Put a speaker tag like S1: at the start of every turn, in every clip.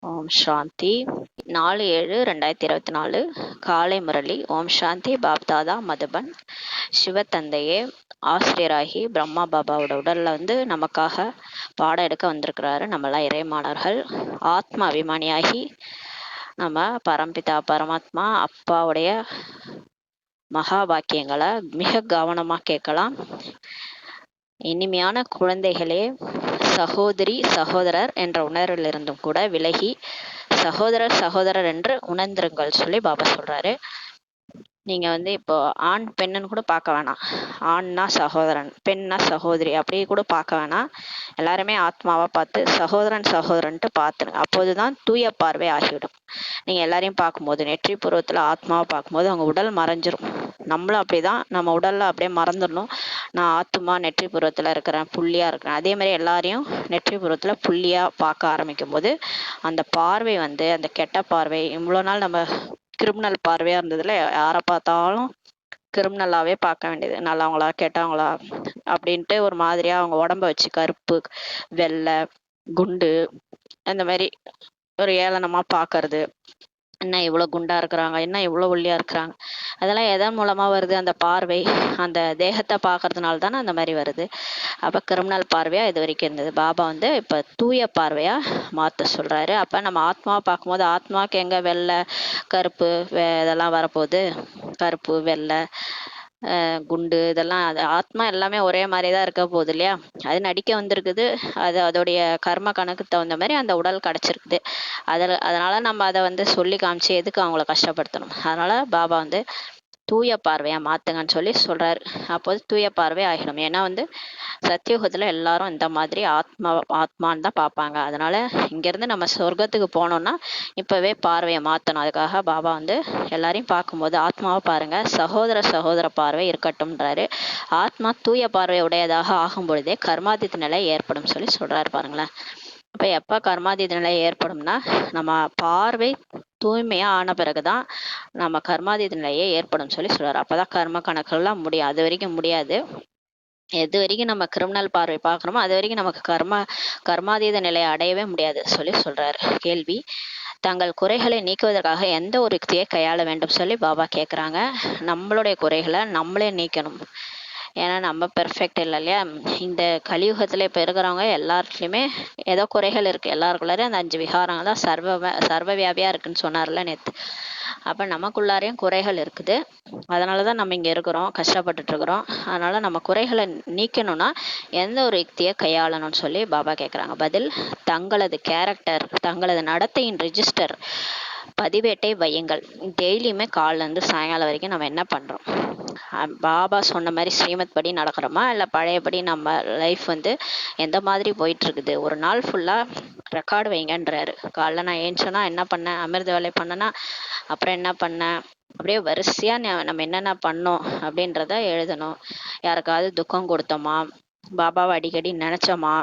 S1: ஓம் சாந்தி. 4/7/2024 காலை முரளி. ஓம் சாந்தி. பாப்தாதா மதுபன். சிவத்தந்தையே ஆசிரியராகி பிரம்மா பாபாவோட உடல்ல நமக்காக பாடம் எடுக்க வந்திருக்கிறாரு. நம்மளாம் இறைமானர்கள். ஆத்ம அபிமானியாகி நம்ம பரம்பிதா பரமாத்மா அப்பாவுடைய மகா வாக்கியங்களை மிக கவனமா கேட்கலாம். இனிமையான குழந்தைகளே, சகோதரி சகோதரர் என்ற உணர்விலிருந்தும் கூட விலகி சகோதரர் சகோதரர் என்று உணர்ந்திருங்கள் சொல்லி பாபா சொல்றாரு. நீங்க இப்போ ஆண் பெண்ணுன்னு கூட பார்க்க வேணாம். ஆண்னா சகோதரன், பெண்ணா சகோதரி அப்படி கூட பார்க்க வேணாம். எல்லாருமே ஆத்மாவா பார்த்து சகோதரன் சகோதரன்ட்டு பார்த்துருங்க. அப்போதுதான் தூய பார்வை ஆகிவிடும். நீங்க எல்லாரையும் பார்க்கும்போது நெற்றி பூர்வத்துல ஆத்மாவை பார்க்கும்போது அவங்க உடல் மறைஞ்சிரும். நம்மளும் அப்படிதான், நம்ம உடல்ல அப்படியே மறந்துடணும். நான் ஆத்மா நெற்றி பூர்வத்துல இருக்கிறேன், புள்ளியா இருக்கிறேன். அதே மாதிரி எல்லாரையும் நெற்றி பூர்வத்துல புள்ளியா பார்க்க ஆரம்பிக்கும் போது அந்த பார்வை அந்த கெட்ட பார்வை, இவ்வளோ நாள் நம்ம கிரிமினல் பார்வையா இருந்ததுல யாரை பார்த்தாலும் கிரிமினலாவே பார்க்க வேண்டியது, நல்லவங்களா கெட்டவங்களா அப்படின்ட்டு ஒரு மாதிரியா அவங்க உடம்ப வச்சு கருப்பு வெள்ளை குண்டு அந்த மாதிரி ஒரு ஏளனமா பார்க்கறது. என்ன இவ்வளோ குண்டா இருக்கிறாங்க, என்ன இவ்வளோ ஒல்லியா இருக்கிறாங்க, அதெல்லாம் எதன் மூலமா வருது? அந்த பார்வை, அந்த தேகத்தை பார்க்கறதுனால தானே அந்த மாதிரி வருது. அப்போ கிரிமினல் பார்வையா இது வரைக்கும் இருந்தது. பாபா இப்போ தூய பார்வையா மாற்ற சொல்றாரு. அப்போ நம்ம ஆத்மாவை பார்க்கும்போது ஆத்மாவுக்கு எங்க வெள்ளை கருப்பு இதெல்லாம் வரப்போகுது? கருப்பு வெள்ளை குண்டு இதெல்லாம் அது ஆத்மா எல்லாமே ஒரே மாதிரி தான் இருக்க போகுது இல்லையா? அது நடிக்க வந்திருக்குது. அது அதோடைய கர்ம கணக்கு தகுந்த மாதிரி அந்த உடல் கிடச்சிருக்குது. அதனால நம்ம அதை சொல்லி காமிச்சு எதுக்கு அவங்கள கஷ்டப்படுத்தணும்? அதனால பாபா தூய பார்வையா மாத்துங்கன்னு சொல்லி சொல்றாரு. அப்போது தூய பார்வை ஆகிடும். ஏன்னா சத்தியுகத்துல எல்லாரும் இந்த மாதிரி ஆத்மான்னு தான் பார்ப்பாங்க. அதனால இங்கிருந்து நம்ம சொர்க்கத்துக்கு போனோம்னா இப்பவே பார்வையை மாத்தணும். அதுக்காக பாபா எல்லாரையும் பார்க்கும்போது ஆத்மாவை பாருங்க, சகோதர சகோதர பார்வை இருக்கட்டும்ன்றாரு. ஆத்மா தூய பார்வை உடையதாக ஆகும் பொழுதே கர்மாதித்த நிலை ஏற்படும் சொல்லி சொல்றாரு. பாருங்களேன். அப்ப எப்ப கர்மாதீத நிலை ஏற்படும்னா நம்ம பார்வை தூய்மையா ஆன பிறகுதான் நம்ம கர்மாதீத நிலையே ஏற்படும் சொல்லி சொல்றாரு. அப்பதான் கர்ம கணக்கெல்லாம் முடியும். அது வரைக்கும் முடியாது. எது வரைக்கும் நம்ம கிரிமினல் பார்வை பார்க்குறோமோ அது வரைக்கும் நமக்கு கர்மாதீத நிலையை அடையவே முடியாது சொல்லி சொல்றாரு. கேள்வி: தங்கள் குறைகளை நீக்குவதற்காக எந்த ஒரு யுக்தியை கையாள வேண்டும் சொல்லி பாபா கேட்குறாங்க. நம்மளுடைய குறைகளை நம்மளே நீக்கணும். ஏன்னா நம்ம பெர்ஃபெக்ட் இல்லை இல்லையா? இந்த கலியுகத்தில் இப்போ இருக்கிறவங்க எல்லாத்துலேயுமே ஏதோ குறைகள் இருக்குது. எல்லாருக்குள்ளாரையும் அந்த 5 விகாரங்கள் தான் சர்வ வியாபியாக இருக்குன்னு சொன்னார்ல நேற்று. அப்போ நமக்குள்ளாரையும் குறைகள் இருக்குது. அதனால தான் நம்ம இங்கே இருக்கிறோம், கஷ்டப்பட்டுட்டு இருக்கிறோம். அதனால் நம்ம குறைகளை நீக்கணும்னா எந்த ஒரு யுக்தியை கையாளணும்னு சொல்லி பாபா கேட்குறாங்க. பதில்: தங்களது கேரக்டர், தங்களது நடத்தையின் ரிஜிஸ்டர் பதிவேட்டை வையுங்கள். டெய்லியுமே காலிலேருந்து சாயங்காலம் வரைக்கும் நம்ம என்ன பண்ணுறோம்? பாபா சொன்ன மாதிரி ஸ்ரீமத் படி நடக்கிறோமா, இல்லை பழையபடி நம்ம லைஃப் எந்த மாதிரி போயிட்டுருக்குது? ஒரு நாள் ஃபுல்லாக ரெக்கார்டு வைங்கன்றாரு. காலைல நான் ஏஞ்சோன்னா என்ன பண்ணேன், அமிர்த வேலை பண்ணேன்னா அப்புறம் என்ன பண்ணேன், அப்படியே வரிசையாக நம்ம என்னென்ன பண்ணோம் அப்படின்றத எழுதணும். யாருக்காவது துக்கம் கொடுத்தோமா, பாபாவை அடிக்கடி நினச்சோமா,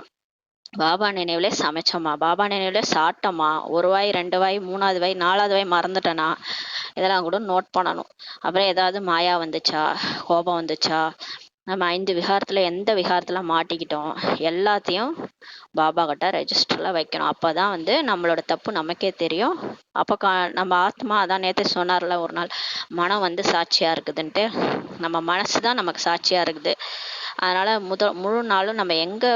S1: பாபா நினைவுல சமைச்சோமா, பாபா நினைவுல சாப்பிட்டோமா, 1 வாய் 2 வாய் 3வது வாய் 4வது வாய் மறந்துட்டேனா, இதெல்லாம் கூட நோட் பண்ணணும். அப்புறம் ஏதாவது மாயா வந்துச்சா, கோபம் வந்துச்சா, நம்ம 5 விகாரத்துல எந்த விகாரத்துல மாட்டிக்கிட்டோம், எல்லாத்தையும் பாபா கிட்ட ரெஜிஸ்டர்ல வைக்கணும். அப்பதான் நம்மளோட தப்பு நமக்கே தெரியும். அப்போ நம்ம ஆத்மா, அதான் நேற்று சொன்னார்ல ஒரு நாள், மனம் சாட்சியா இருக்குதுன்ட்டு. நம்ம மனசுதான் நமக்கு சாட்சியா இருக்குது. அதனால முழு நாளும் நம்ம எங்க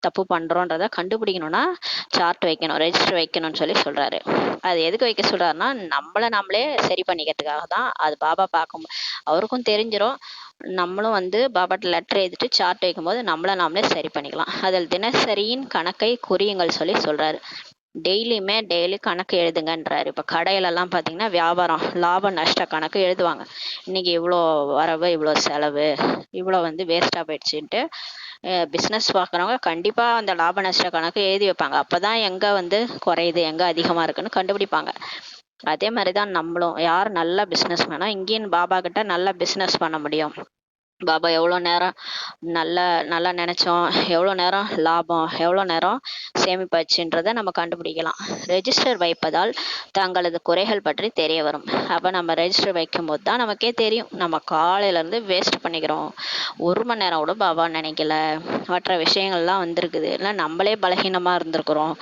S1: தப்பு பண்றோன்றத கண்டுபிடிக்கணும்னா சார்ட் வைக்கணும், ரெஜிஸ்டர் வைக்கணும்னு சொல்லி சொல்றாரு. அது எதுக்கு வைக்க சொல்றாருன்னா நம்மளை நம்மளே சரி பண்ணிக்கிறதுக்காக தான். அது பாபா பார்க்கும் அவருக்கும் தெரிஞ்சிடும். நம்மளும் பாபாட்ட லெட்டர் எழுதிட்டு சார்ட் வைக்கும்போது நம்மளை நாமளே சரி பண்ணிக்கலாம். அதில் தினசரியின் கணக்கை குறியுங்கள் சொல்லி சொல்றாரு. டெய்லி கணக்கு எழுதுங்கன்றாரு. இப்போ கடையிலலாம் பார்த்தீங்கன்னா வியாபாரம் லாப நஷ்ட கணக்கு எழுதுவாங்க. இன்னைக்கு இவ்வளோ வரவு, இவ்வளோ செலவு, இவ்வளோ வேஸ்ட்டாக போயிடுச்சுன்ட்டு பிஸ்னஸ் பார்க்குறவங்க கண்டிப்பாக அந்த லாப நஷ்ட கணக்கு எழுதி வைப்பாங்க. அப்போ தான் எங்கே குறையுது, எங்கே அதிகமாக இருக்குன்னு கண்டுபிடிப்பாங்க. அதே மாதிரி தான் நம்மளும். யார் நல்ல பிஸ்னஸ் வேணால் இங்கேயும் பாபா கிட்ட நல்ல பிஸ்னஸ் பண்ண முடியும். பாபா எவ்வளோ நேரம் நல்லா நினச்சோம், எவ்வளோ நேரம் லாபம், எவ்வளோ நேரம் சேமிப்பாச்சுன்றதை நம்ம கண்டுபிடிக்கலாம். ரெஜிஸ்டர் வைப்பதால் தங்களது குறைகள் பற்றி தெரிய வரும். அப்போ நம்ம ரெஜிஸ்டர் வைக்கும் போது தான் நமக்கே தெரியும் நம்ம காலையிலேருந்து வேஸ்ட் பண்ணிக்கிறோம். 1 மணி நேரம் கூட பாபா நினைக்கல, மற்ற விஷயங்கள்லாம் வந்திருக்குது, இல்லை நம்மளே பலகீனமாக இருந்திருக்கிறோம்.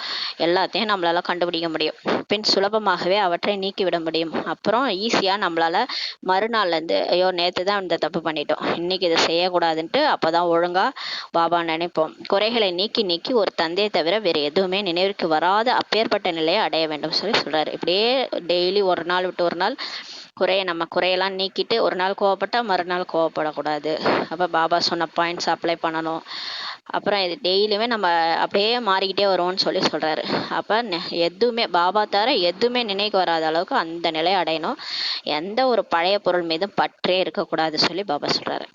S1: எல்லாத்தையும் நம்மளால கண்டுபிடிக்க முடியும். பின் சுலபமாகவே அவற்றை நீக்கிவிட முடியும். அப்புறம் ஈஸியாக நம்மளால மறுநாள்லேருந்து ஐயோ நேற்று தான் இந்த தப்பு பண்ணிட்டோம், இன்னைக்கு இதை செய்யக்கூடாதுன்ட்டு அப்போதான் ஒழுங்கா பாபா நினைப்போம். குறைகளை நீக்கி நீக்கி ஒரு தந்தையை தவிர வேறு எதுவுமே நினைவிற்கு வராத அப்பேற்பட்ட நிலையை அடைய வேண்டும் சொல்லி சொல்றாரு. இப்படியே டெய்லி ஒரு நாள் விட்டு ஒரு நாள் நம்ம குறையெல்லாம் நீக்கிட்டு ஒரு நாள் கோவப்பட்டா மறுநாள் கோவப்படக்கூடாது. அப்போ பாபா சொன்ன பாயிண்ட்ஸ் அப்ளை பண்ணணும். அப்புறம் இது டெய்லியுமே நம்ம அப்படியே மாறிக்கிட்டே வருவோம்னு சொல்லி சொல்றாரு. அப்போ எதுவுமே பாபா தவிர எதுவுமே நினைக்க வராத அளவுக்கு அந்த நிலையை அடையணும். எந்த ஒரு பழைய பொருள் மீதும் பற்றே இருக்கக்கூடாது சொல்லி பாபா சொல்றாரு.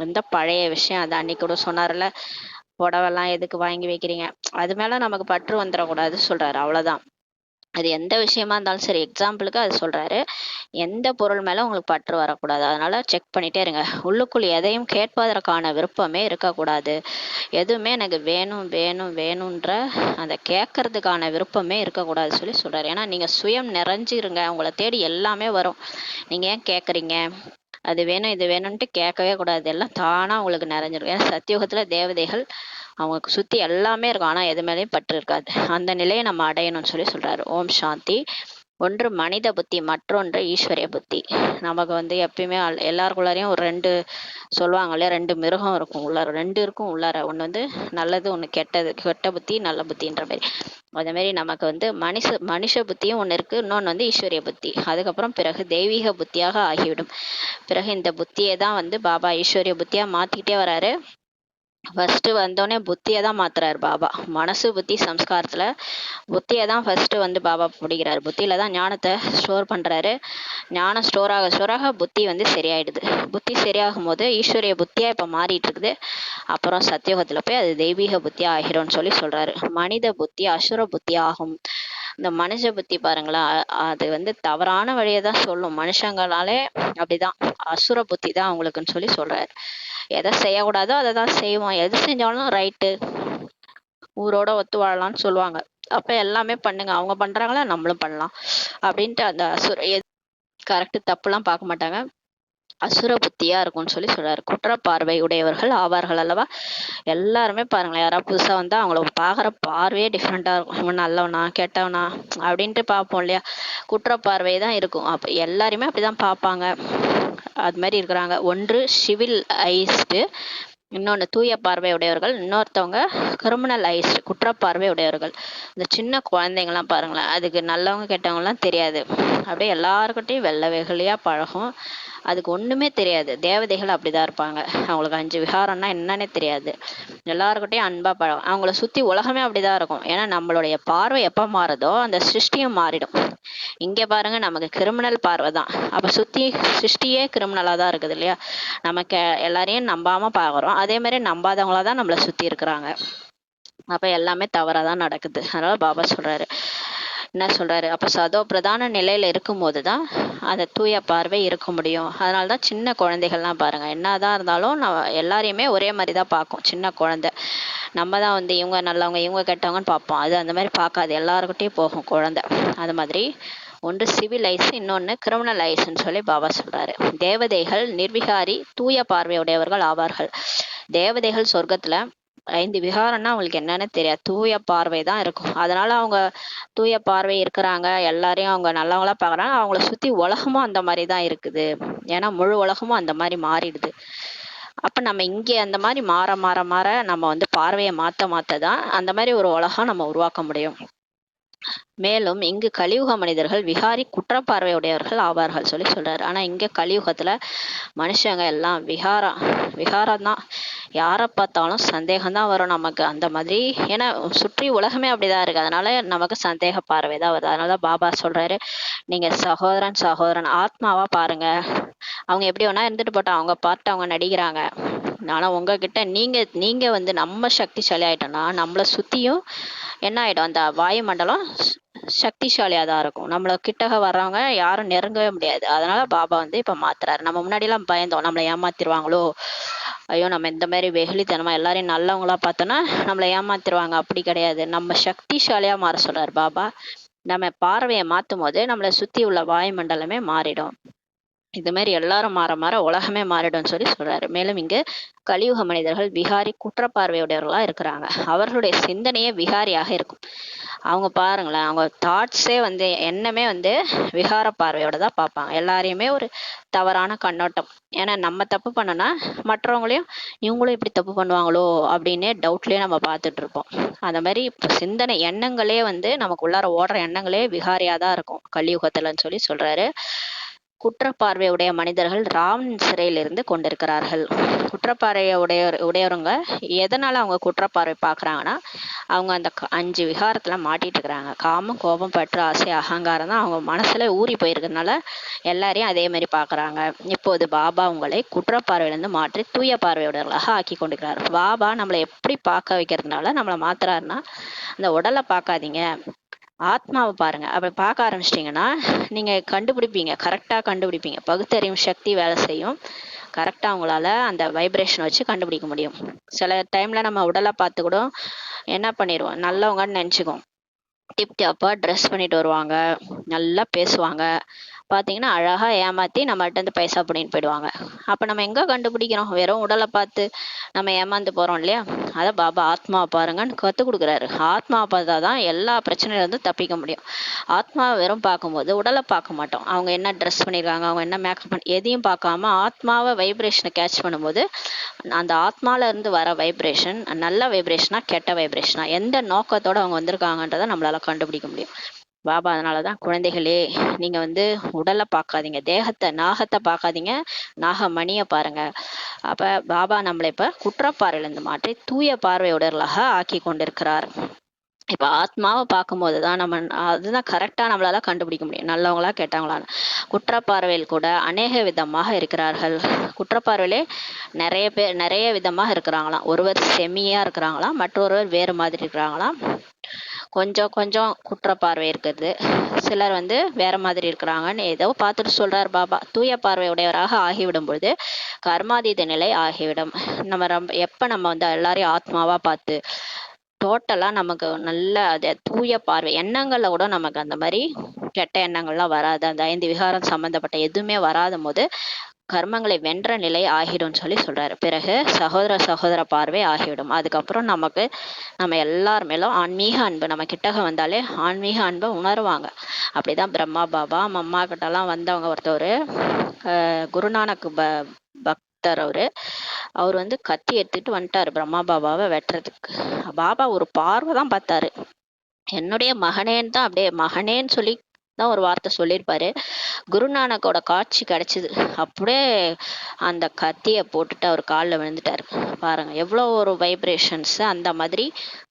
S1: எந்த பழைய விஷயம், அது அன்னைக்கு கூட சொன்னார்ல, புடவெல்லாம் எதுக்கு வாங்கி வைக்கிறீங்க, அது மேல நமக்கு பற்று வந்துடக்கூடாது சொல்றாரு. அவ்வளவுதான். அது எந்த விஷயமா இருந்தாலும் சரி, எக்ஸாம்பிளுக்கு அது சொல்றாரு, எந்த பொருள் மேல உங்களுக்கு பற்று வரக்கூடாது. அதனால செக் பண்ணிட்டே இருங்க. உள்ளுக்குள் எதையும் கேட்பதற்கான விருப்பமே இருக்கக்கூடாது. எதுவுமே எனக்கு வேணும் வேணும் வேணுன்ற அந்த கேட்கறதுக்கான விருப்பமே இருக்கக்கூடாது சொல்லி சொல்றாரு. ஏன்னா நீங்க சுயம் நிறைஞ்சிருங்க, உங்களை தேடி எல்லாமே வரும். நீங்க ஏன் கேட்குறீங்க, அது வேணும் இது வேணும்ன்ட்டு கேட்கவே கூடாது. எல்லாம் தானா உங்களுக்கு நிறைஞ்சிரும். ஏன்னா சத்தியுகத்துல தேவதைகள் அவங்களுக்கு சுத்தி எல்லாமே இருக்கும், ஆனா எது மேலேயும் பற்று இருக்காது. அந்த நிலையை நம்ம அடையணும்னு சொல்லி சொல்றாரு. ஓம் சாந்தி. ஒன்று மனித புத்தி, மற்றொன்று ஈஸ்வரிய புத்தி. நமக்கு வந்து எப்பயுமே எல்லாருக்குள்ளாரையும் ஒரு ரெண்டு சொல்லுவாங்க இல்லையா, ரெண்டு மிருகம் இருக்கும் உள்ளார, ரெண்டு இருக்கும் உள்ளார. ஒன்று வந்து நல்லது, ஒன்று கெட்டது, கெட்ட புத்தி நல்ல புத்தின்ற மாதிரி. அதே மாதிரி நமக்கு வந்து மனுஷ புத்தியும் ஒன்று இருக்கு, இன்னொன்று வந்து ஈஸ்வரிய புத்தி. அதுக்கப்புறம் பிறகு தெய்வீக புத்தியாக ஆகிவிடும். பிறகு இந்த புத்தியை தான் வந்து பாபா ஈஸ்வரிய புத்தியா மாத்திக்கிட்டே வராரு. ஃபர்ஸ்ட் வந்தோடனே புத்தியை தான் மாத்துறாரு பாபா. மனசு புத்தி சம்ஸ்காரத்துல புத்தியை தான் ஃபர்ஸ்ட் வந்து பாபா பிடிக்கிறாரு. புத்தியில தான் ஞானத்தை ஸ்டோர் பண்றாரு. ஞானம் ஸ்டோர் ஆக புத்தி வந்து சரியாயிடுது. புத்தி சரியாகும் போது ஈஸ்வரிய புத்தியா இப்ப மாறிட்டு இருக்குது. அப்புறம் சத்தியோகத்துல போய் அது தெய்வீக புத்தியா ஆகிரும்னு சொல்லி சொல்றாரு. மனித புத்தி அசுர புத்தி ஆகும். இந்த மனுஷ புத்தி பாருங்களேன், அது வந்து தவறான வழியை தான் சொல்லும். மனுஷங்களாலே அப்படிதான், அசுர புத்தி தான் அவங்களுக்குன்னு சொல்லி சொல்றாரு. எதை செய்யக்கூடாதோ அதை தான் செய்வோம், எது செஞ்சாலும் ரைட்டு, ஊரோட ஒத்து வாழலாம்னு சொல்லுவாங்க. அப்ப எல்லாமே பண்ணுங்க, அவங்க பண்றாங்களா நம்மளும் பண்ணலாம் அப்படின்ட்டு அந்த கரெக்ட் தப்புலாம் பார்க்க மாட்டாங்க. அசுர புத்தியா இருக்கும்னு சொல்லி சொல்றாரு. குற்ற பார்வை உடையவர்கள் ஆவார்கள் அல்லவா. எல்லாருமே பாருங்களேன், யாராவது புதுசா வந்தா அவங்கள பாக்குற பார்வையே டிஃப்ரெண்டா இருக்கும். இவன் நல்லவனா கெட்டவனா அப்படின்ட்டு பார்ப்போம் இல்லையா, குற்ற பார்வை தான் இருக்கும். அப்ப எல்லாருமே அப்படிதான் பார்ப்பாங்க. அது மாதிரி இருக்கிறாங்க. ஒன்று சிவில் ஐஸ்டு, இன்னொன்று தூய பார்வை உடையவர்கள், இன்னொருத்தவங்க கிரிமினல் ஐஸ்டு, குற்றப்பார்வை உடையவர்கள். இந்த சின்ன குழந்தைங்கலாம் பாருங்களேன், அதுக்கு நல்லவங்க கெட்டவங்கலாம் தெரியாது. அப்படியே எல்லாருக்கிட்டையும் வெள்ளை வெகுளியா பழகும். அதுக்கு ஒண்ணுமே தெரியாது. தேவதைகள் அப்படிதான் இருப்பாங்க. அவங்களுக்கு 5 விகாரம்னா என்னன்னே தெரியாது. எல்லாருக்கிட்டையும் அன்பா பழகும். அவங்கள சுத்தி உலகமே அப்படிதான் இருக்கும். ஏன்னா நம்மளுடைய பார்வை எப்ப மாறுதோ அந்த சிருஷ்டியும் மாறிடும். இங்க பாருங்க, நமக்கு கிரிமினல் பார்வை தான். அப்ப சுத்தி சிருஷ்டியே கிரிமினலா தான் இருக்குது இல்லையா. நமக்கு எல்லாரையும் நம்பாம பாக்குறோம், அதே மாதிரி நம்பாதவங்களா தான் நம்மளை சுத்தி இருக்கிறாங்க. அப்ப எல்லாமே தவறாதான் நடக்குது. அதனால பாபா சொல்றாரு, என்ன சொல்றாரு, அப்ப சதோ பிரதான நிலையில இருக்கும் போதுதான் அந்த தூய பார்வை இருக்க முடியும். அதனாலதான் சின்ன குழந்தைகள்லாம் பாருங்க, என்னதான் இருந்தாலும் நம்ம எல்லாரையுமே ஒரே மாதிரி தான் பார்க்கும். சின்ன குழந்தை நம்ம தான் வந்து இவங்க நல்லவங்க இவங்க கெட்டவங்கன்னு பார்ப்போம், அது அந்த மாதிரி பார்க்காது, எல்லாருக்கிட்டையும் போகும் குழந்தை. அது மாதிரி ஒன்று சிவில் ஐஸ், இன்னொன்று கிரிமினல் ஐஸ்ன்னு சொல்லி பாபா சொல்றாரு. தேவதைகள் நிர்விகாரி தூய பார்வையுடையவர்கள் ஆவார்கள். தேவதைகள் சொர்க்கத்துல 5 விகாரம்னா அவங்களுக்கு என்னன்னு தெரியாது, தூய பார்வை தான் இருக்கும். அதனால அவங்க தூய பார்வை இருக்கிறாங்க, எல்லாரையும் அவங்க நல்லவங்களா பாக்குறாங்க. அவங்கள சுத்தி உலகமும் அந்த மாதிரி தான் இருக்குது. ஏன்னா முழு உலகமும் அந்த மாதிரி மாறிடுது. அப்ப நம்ம இங்கே அந்த மாதிரி மாற மாற மாற நம்ம வந்து பார்வையை மாத்த தான் அந்த மாதிரி ஒரு உலகம் நம்ம உருவாக்க முடியும். மேலும் இங்கு கலியுக மனிதர்கள் விகாரி குற்றப்பார்வையுடையவர்கள் ஆவார்கள் சொல்லி சொல்றாரு. ஆனா இங்க கலியுகத்துல மனுஷங்க எல்லாம் விகாரம் தான். யாரை பார்த்தாலும் சந்தேகம் தான் வரும் நமக்கு அந்த மாதிரி. ஏன்னா சுற்றி உலகமே அப்படிதான் இருக்கு. அதனால நமக்கு சந்தேக பார்வை தான் வருது. அதனாலதான் பாபா சொல்றாரு, நீங்க சகோதரன் ஆத்மாவா பாருங்க. அவங்க எப்படி வேணா இருந்துட்டு போட்டோம், அவங்க பார்த்து அவங்க நடிக்கிறாங்க. ஆனா உங்ககிட்ட நீங்க வந்து நம்ம சக்திசாலி ஆயிட்டோம்னா நம்மளை சுத்தியும் என்ன ஆயிடும், அந்த வாயுமண்டலம் சக்திசாலியா தான் இருக்கும். நம்மள கிட்டக வர்றவங்க யாரும் நெருங்கவே முடியாது. அதனால பாபா வந்து இப்ப மாத்துறாரு. நம்ம முன்னாடி எல்லாம் பயந்தோம், நம்மளை ஏமாத்திருவாங்களோ, ஐயோ நம்ம இந்த மாதிரி வெகுளித்தனமா எல்லாரையும் நல்லவங்களா பார்த்தோன்னா நம்மளை ஏமாத்திருவாங்க. அப்படி கிடையாது, நம்ம சக்திசாலியா மாற சொல்றாரு பாபா. நம்ம பார்வையை மாத்தும் போது நம்மளை சுத்தி உள்ள வாயுமண்டலமே மாறிடும். இது மாதிரி எல்லாரும் மாற மாற உலகமே மாறிடும் சொல்லி சொல்றாரு. மேலும் இங்கு கலியுக மனிதர்கள் விகாரி குற்றப்பார்வையுடையவர்களா இருக்கிறாங்க. அவர்களுடைய சிந்தனையே விகாரியாக இருக்கும். அவங்க பாருங்களேன், அவங்க தாட்ஸே வந்து எண்ணமே வந்து விகார பார்வையோட தான் பார்ப்பாங்க. எல்லாரையுமே ஒரு தவறான கண்ணோட்டம். ஏன்னா நம்ம தப்பு பண்ணோம்னா மற்றவங்களையும் இவங்களும் இப்படி தப்பு பண்ணுவாங்களோ அப்படின்னே டவுட்லயே நம்ம பார்த்துட்டு இருப்போம். அந்த மாதிரி இப்போ சிந்தனை எண்ணங்களே வந்து நமக்கு உள்ளார ஓடுற எண்ணங்களே விகாரியா தான் இருக்கும் கலியுகத்துலன்னு சொல்லி சொல்றாரு. குற்றப்பார்வையுடைய மனிதர்கள் ராவணன் சிறையில் இருந்து கொண்டிருக்கிறார்கள். குற்றப்பார்வையை உடையவங்க எதனால அவங்க குற்றப்பார்வை பார்க்குறாங்கன்னா, அவங்க அந்த 5 விகாரத்துல மாட்டிட்டு இருக்கிறாங்க. காமம், கோபம், பற்று, ஆசை, அகங்காரம் தான் அவங்க மனசுல ஊறி போயிருக்கிறதுனால எல்லாரையும் அதே மாதிரி பார்க்குறாங்க. இப்போது பாபா உங்களை குற்றப்பார்வையிலேருந்து மாற்றி தூய பார்வையுடையவர்களாக ஆக்கி கொண்டிருக்கிறார். பாபா நம்மளை எப்படி பார்க்க வைக்கிறதுனால நம்மளை மாத்துறாருன்னா, அந்த உடலை பார்க்காதீங்க, ஆத்மாவை பாருங்க. அப்படி பார்க்க ஆரம்பிச்சிட்டிங்கன்னா நீங்கள் கண்டுபிடிப்பீங்க, கரெக்டாக கண்டுபிடிப்பீங்க. பகுத்தறியும் சக்தி வேலை செய்யும். கரெக்டாக உங்களால் அந்த வைப்ரேஷனை வச்சு கண்டுபிடிக்க முடியும். சில டைமில் நம்ம உடலை பார்த்து கூட என்ன பண்ணிடுவோம், நல்லவங்கன்னு நினச்சிக்குவோம். டிப் டாப்பாக ட்ரெஸ் பண்ணிட்டு வருவாங்க, நல்லா பேசுவாங்க. பார்த்தீங்கன்னா அழகாக ஏமாற்றி நம்மள்ட்ட இருந்து பைசா பண்ணிட்டு போயிடுவாங்க. அப்போ நம்ம எங்கே கண்டுபிடிக்கிறோம்? வெறும் உடலை பார்த்து நம்ம ஏமாந்து போகிறோம் இல்லையா? அதை பாபா ஆத்மாவை பாருங்கன்னு கற்றுக் கொடுக்குறாரு. ஆத்மாவை பார்த்தா தான் எல்லா பிரச்சனையிலேருந்து தப்பிக்க முடியும். ஆத்மாவை வெறும் பார்க்கும்போது உடலை பார்க்க மாட்டோம். அவங்க என்ன ட்ரெஸ் பண்ணியிருக்காங்க, அவங்க என்ன மேக்கப் பண்ணி எதையும் பார்க்காம ஆத்மாவை வைப்ரேஷனை கேட்ச் பண்ணும்போது அந்த ஆத்மால இருந்து வர வைப்ரேஷன் நல்ல வைப்ரேஷனா கெட்ட வைப்ரேஷனா, எந்த நோக்கத்தோட அவங்க வந்திருக்காங்கன்றதை நம்மளால கண்டுபிடிக்க முடியும். பாபா அதனாலதான் குழந்தைகளே, நீங்க வந்து உடலை பார்க்காதீங்க, தேகத்தை நாகத்தை பார்க்காதீங்க, நாகமணியை பாருங்க. அப்ப பாபா நம்மளை இப்ப குற்றப்பார்வையிலிருந்து மாற்றி தூய பார்வையுடர்களாக ஆக்கி கொண்டிருக்கிறார். இப்ப ஆத்மாவை பார்க்கும்போது தான் நம்ம அதுதான் கரெக்டா நம்மளால கண்டுபிடிக்க முடியும், நல்லவங்களா கெட்டவங்களான்னு. குற்றப்பார்வையில் கூட அநேக விதமாக இருக்கிறார்கள். குற்றப்பார்வையிலே நிறைய பேர் நிறைய விதமாக இருக்கிறாங்களாம். ஒருவர் செம்மியா இருக்கிறாங்களாம், மற்றொருவர் வேறு மாதிரி இருக்கிறாங்களாம். கொஞ்சம் கொஞ்சம் குற்றப்பார்வை இருக்கிறது, சிலர் வந்து வேற மாதிரி இருக்கிறாங்கன்னு ஏதோ பார்த்துட்டு சொல்றார் பாபா. தூய பார்வை உடையவராக ஆகிவிடும் பொழுது கர்மாதீத நிலை ஆகிவிடும். நம்ம எப்ப நம்ம வந்து எல்லாரையும் ஆத்மாவா பார்த்து டோட்டலா நமக்கு நல்ல அது தூய பார்வை எண்ணங்கள்ல கூட நமக்கு அந்த மாதிரி கெட்ட எண்ணங்கள்லாம் வராது. அந்த 5 விகாரம் சம்பந்தப்பட்ட எதுவுமே வராத போது கர்மங்களை வென்ற நிலை ஆகிடும் சொல்லி சொல்றாரு. பிறகு சகோதர சகோதர பார்வை ஆகிவிடும். அதுக்கப்புறம் நமக்கு நம்ம எல்லார் மேலும் ஆன்மீக அன்பு, நம்ம கிட்டக வந்தாலே ஆன்மீக அன்பை உணர்வாங்க. அப்படிதான் பிரம்மா பாபா அம்மா கிட்டலாம் வந்தவங்க ஒருத்தவர் குருநானக் பக்தர். அவர் வந்து கத்தி எடுத்துட்டு வந்துட்டாரு பிரம்மா பாபாவை வெட்டுறதுக்கு. பாபா ஒரு பார்வை தான் பார்த்தாரு. என்னுடைய மகனேன்னு தான், அப்படியே மகனேன்னு சொல்லி தான் ஒரு வார்த்தை சொல்லியிருப்பாரு. குருநானக்கோட காட்சி கிடைச்சிது. அப்படியே அந்த கத்தியை போட்டுட்டு அவர் காலில் விழுந்துட்டாரு. பாருங்க எவ்வளோ ஒரு வைப்ரேஷன்ஸ். அந்த மாதிரி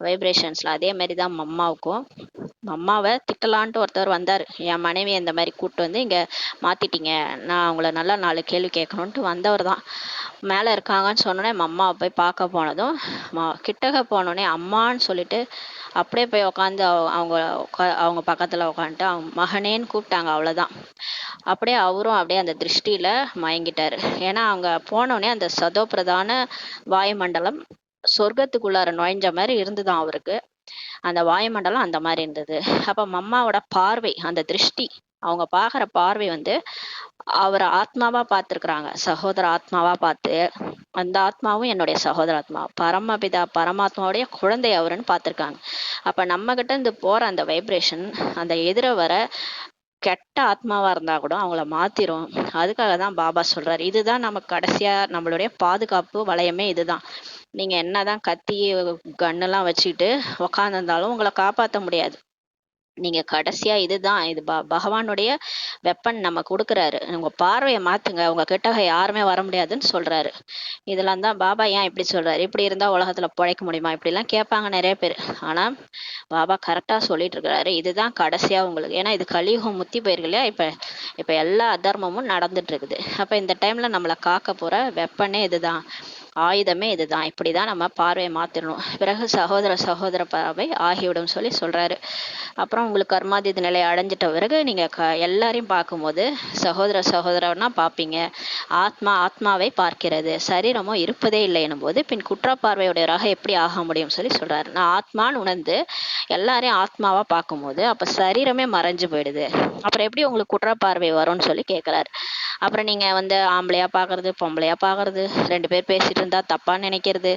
S1: வைப்ரேஷன்ஸ்ல அதே மாதிரி தான் மம்மாவுக்கும். அம்மாவை திட்டலான்ட்டு ஒருத்தர் வந்தார். என் மனைவி இந்த மாதிரி கூப்பிட்டு வந்து இங்கே மாத்திட்டீங்க, நான் அவங்கள நல்லா 4 கேள்வி கேட்கணுன்ட்டு வந்தவர் தான். மேலே இருக்காங்கன்னு சொன்னோடனே அம்மாவை போய் பார்க்க போனதும் கிட்டக போனோடனே அம்மான்னு சொல்லிட்டு அப்படியே போய் உக்காந்து அவங்க பக்கத்தில் உக்காந்துட்டு அவங்க மகனேன்னு கூப்பிட்டாங்க. அவ்வளோதான். அப்படியே அவரும் அப்படியே அந்த திருஷ்டியில மயங்கிட்டாரு. ஏன்னா அவங்க போனோடனே அந்த சதோபிரதான வாயுமண்டலம் சொர்க்கத்துக்குள்ளார நுழைஞ்ச மாதிரி இருந்துதான் அவருக்கு. அந்த வாயுமண்டலம் அந்த மாதிரி இருந்தது. அப்ப அம்மாவோட பார்வை, அந்த திருஷ்டி, அவங்க பாக்குற பார்வை வந்து அவரை ஆத்மாவா பார்த்திருக்கிறாங்க, சகோதர ஆத்மாவா பார்த்து. அந்த ஆத்மாவும் என்னுடைய சகோதர ஆத்மா, பரமபிதா பரமாத்மாவுடைய குழந்தை அவருன்னு பார்த்திருக்காங்க. அப்ப நம்ம கிட்ட இருந்து போற அந்த வைப்ரேஷன் அந்த எதிர வர கெட்ட ஆத்மாவா இருந்தா கூட அவங்கள மாத்திரும். அதுக்காக தான் பாபா சொல்றாரு, இதுதான் நமக்கு கடைசியா நம்மளுடைய பாதுகாப்பு வளையமே இதுதான். நீங்க என்னதான் கத்தி கன்னெல்லாம் வச்சுக்கிட்டு உக்காந்துருந்தாலும் உங்களை காப்பாற்ற முடியாது. நீங்க கடைசியா இதுதான், இது பகவானுடைய வெப்பன் நம்ம கொடுக்குறாரு. உங்க பார்வையை மாத்துங்க, உங்க கிட்ட யாருமே வர முடியாதுன்னு சொல்றாரு. இதெல்லாம் தான் பாபா ஏன் இப்படி சொல்றாரு. இப்படி இருந்தா உலகத்துல பிழைக்க முடியுமா, இப்படி எல்லாம் கேட்பாங்க நிறைய பேர். ஆனா பாபா கரெக்டா சொல்லிட்டு இருக்கிறாரு, இதுதான் கடைசியா உங்களுக்கு. ஏன்னா இது கலியுகம் முத்தி போயிருக்கு இல்லையா? இப்ப எல்லா அதர்மமும் நடந்துட்டு இருக்குது. அப்ப இந்த டைம்ல நம்மளை காக்க போற வெப்பனே இதுதான், ஆயுதமே இதுதான். இப்படிதான் நம்ம பார்வையை மாத்திரணும். பிறகு சகோதர சகோதர பார்வை ஆகிவிடும் சொல்லி சொல்றாரு. அப்புறம் உங்களுக்கு கர்மாதீத நிலை அடைஞ்சிட்ட பிறகு நீங்க எல்லாரையும் பார்க்கும்போது சகோதர சகோதரனா பார்ப்பீங்க. ஆத்மா ஆத்மாவை பார்க்கிறது, சரீரமோ இருப்பதே இல்லை எனும் போது பின் குற்றப்பார்வையுடையவராக எப்படி ஆக முடியும் சொல்லி சொல்றாரு. நான் ஆத்மான்னு உணர்ந்து எல்லாரையும் ஆத்மாவா பார்க்கும்போது அப்ப சரீரமே மறைஞ்சு போயிடுது. அப்புறம் எப்படி உங்களுக்கு குற்றப்பார்வை வரும்னு சொல்லி கேட்கிறாரு. அப்புறம் நீங்க வந்து ஆம்பளையா பாக்குறது, பொம்பளையா பாக்குறது, 2 பேர் பேசிட்டு இருந்தா தப்பா நினைக்கிறது,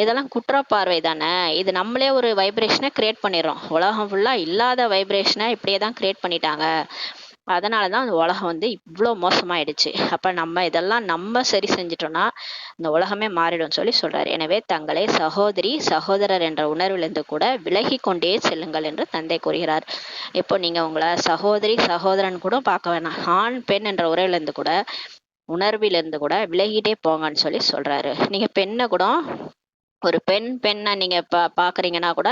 S1: இதெல்லாம் குற்றப்பார்வை தானே. இது நம்மளே ஒரு வைப்ரேஷனை கிரியேட் பண்ணிடுறோம். உலகம் ஃபுல்லா இல்லாத வைப்ரேஷனை இப்படியே தான் கிரியேட் பண்ணிட்டாங்க. அதனாலதான் அந்த உலகம் வந்து இவ்வளோ மோசமாயிடுச்சு. அப்ப நம்ம இதெல்லாம் நம்ம சரி செஞ்சிட்டோம்னா இந்த உலகமே மாறிடும் சொல்லி சொல்றாரு. எனவே தங்களை சகோதரி சகோதரர் என்ற உணர்விலிருந்து கூட விலகி கொண்டே செல்லுங்கள் என்று தந்தை கூறுகிறார். இப்போ நீங்க உங்களை சகோதரி சகோதரன் கூட பார்க்க வேணாம், ஆண் பெண் என்ற உறவிலிருந்து கூட உணர்விலிருந்து கூட விலகிட்டே போங்கன்னு சொல்லி சொல்றாரு. நீங்க பெண்ணை கூட ஒரு பெண்ணை நீங்க பாக்குறீங்கன்னா கூட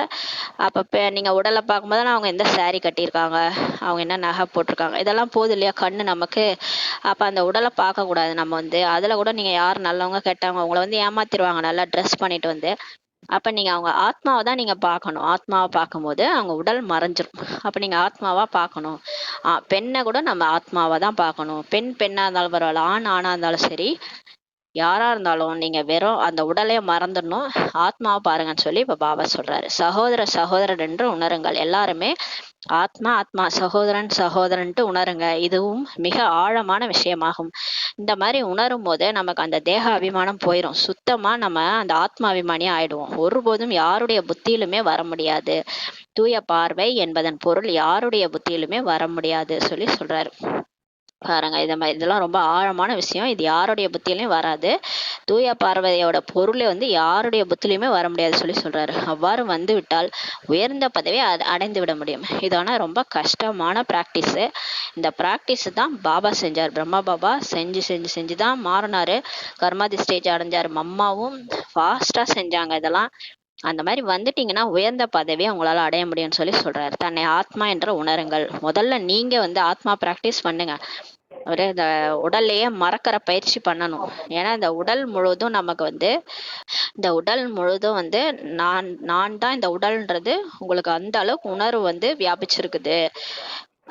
S1: அப்ப நீங்க உடலை பார்க்கும்போது அவங்க எந்த saree கட்டியிருக்காங்க, அவங்க என்ன நகை போட்டிருக்காங்க, இதெல்லாம் போதும் இல்லையா கண்ணு நமக்கு. அப்ப அந்த உடலை பார்க்க கூடாது. நம்ம வந்து அதுல கூட நீங்க யார் நல்லவங்க கெட்டவங்க உங்களை வந்து ஏமாத்திருவாங்க நல்லா ட்ரெஸ் பண்ணிட்டு வந்து. அப்ப நீங்க அவங்க ஆத்மாவை தான் நீங்க பார்க்கணும். ஆத்மாவை பார்க்கும்போது அவங்க உடல் மறைஞ்சிரும். அப்ப நீங்க ஆத்மாவா பார்க்கணும். பெண்ணை கூட நம்ம ஆத்மாவை தான் பார்க்கணும். பெண்ணா இருந்தாலும் பரவாயில்ல, ஆணா இருந்தாலும் சரி, யாரா இருந்தாலும் நீங்க வெறும் அந்த உடலையே மறந்துடணும், ஆத்மாவை பாருங்கன்னு சொல்லி இப்ப பாபா சொல்றாரு. சகோதரர் என்று உணருங்கள். எல்லாருமே ஆத்மா ஆத்மா, சகோதரன் சகோதரன்ட்டு உணருங்க. இதுவும் மிக ஆழமான விஷயமாகும். இந்த மாதிரி உணரும் போது நமக்கு அந்த தேக அபிமானம் போயிடும். சுத்தமா நம்ம அந்த ஆத்மா அபிமானியா ஆயிடுவோம். ஒருபோதும் யாருடைய புத்தியிலுமே வர முடியாது. தூய பார்வை என்பதன் பொருள் யாருடைய புத்தியிலுமே வர முடியாது சொல்லி சொல்றாரு. பாருங்க, இதெல்லாம் ரொம்ப ஆழமான விஷயம். இது யாருடைய புத்தியிலையும் வராது. தூய பார்வையோட பொருளை வந்து யாருடைய புத்திலையுமே வர முடியாது சொல்லி சொல்றாரு. அவ்வாறு வந்து விட்டால் உயர்ந்த பதவியை அடைந்து விட முடியும். இது ஆனா ரொம்ப கஷ்டமான பிராக்டிஸ். இந்த பிராக்டிஸ் தான் பாபா செஞ்சார். பிரம்மா பாபா செஞ்சுதான் மாறினாரு. கர்மாதி ஸ்டேஜ் அடைஞ்சாரு. மம்மாவும் ஃபாஸ்டா செஞ்சாங்க இதெல்லாம். அந்த மாதிரி வந்துட்டீங்கன்னா உயர்ந்த பதவியை உங்களால அடைய முடியும்னு சொல்லி சொல்றாரு. தன்னை ஆத்மா என்ற உணருங்கள். முதல்ல நீங்க வந்து ஆத்மா பிராக்டிஸ் பண்ணுங்க. ஒரு இந்த உடல்லையே மறக்கிற பயிற்சி பண்ணணும். ஏன்னா இந்த உடல் முழுதும் நமக்கு வந்து நான் தான் இந்த உடல்ன்றது உங்களுக்கு அந்த அளவுக்கு உணர்வு வந்து வியாபிச்சிருக்குது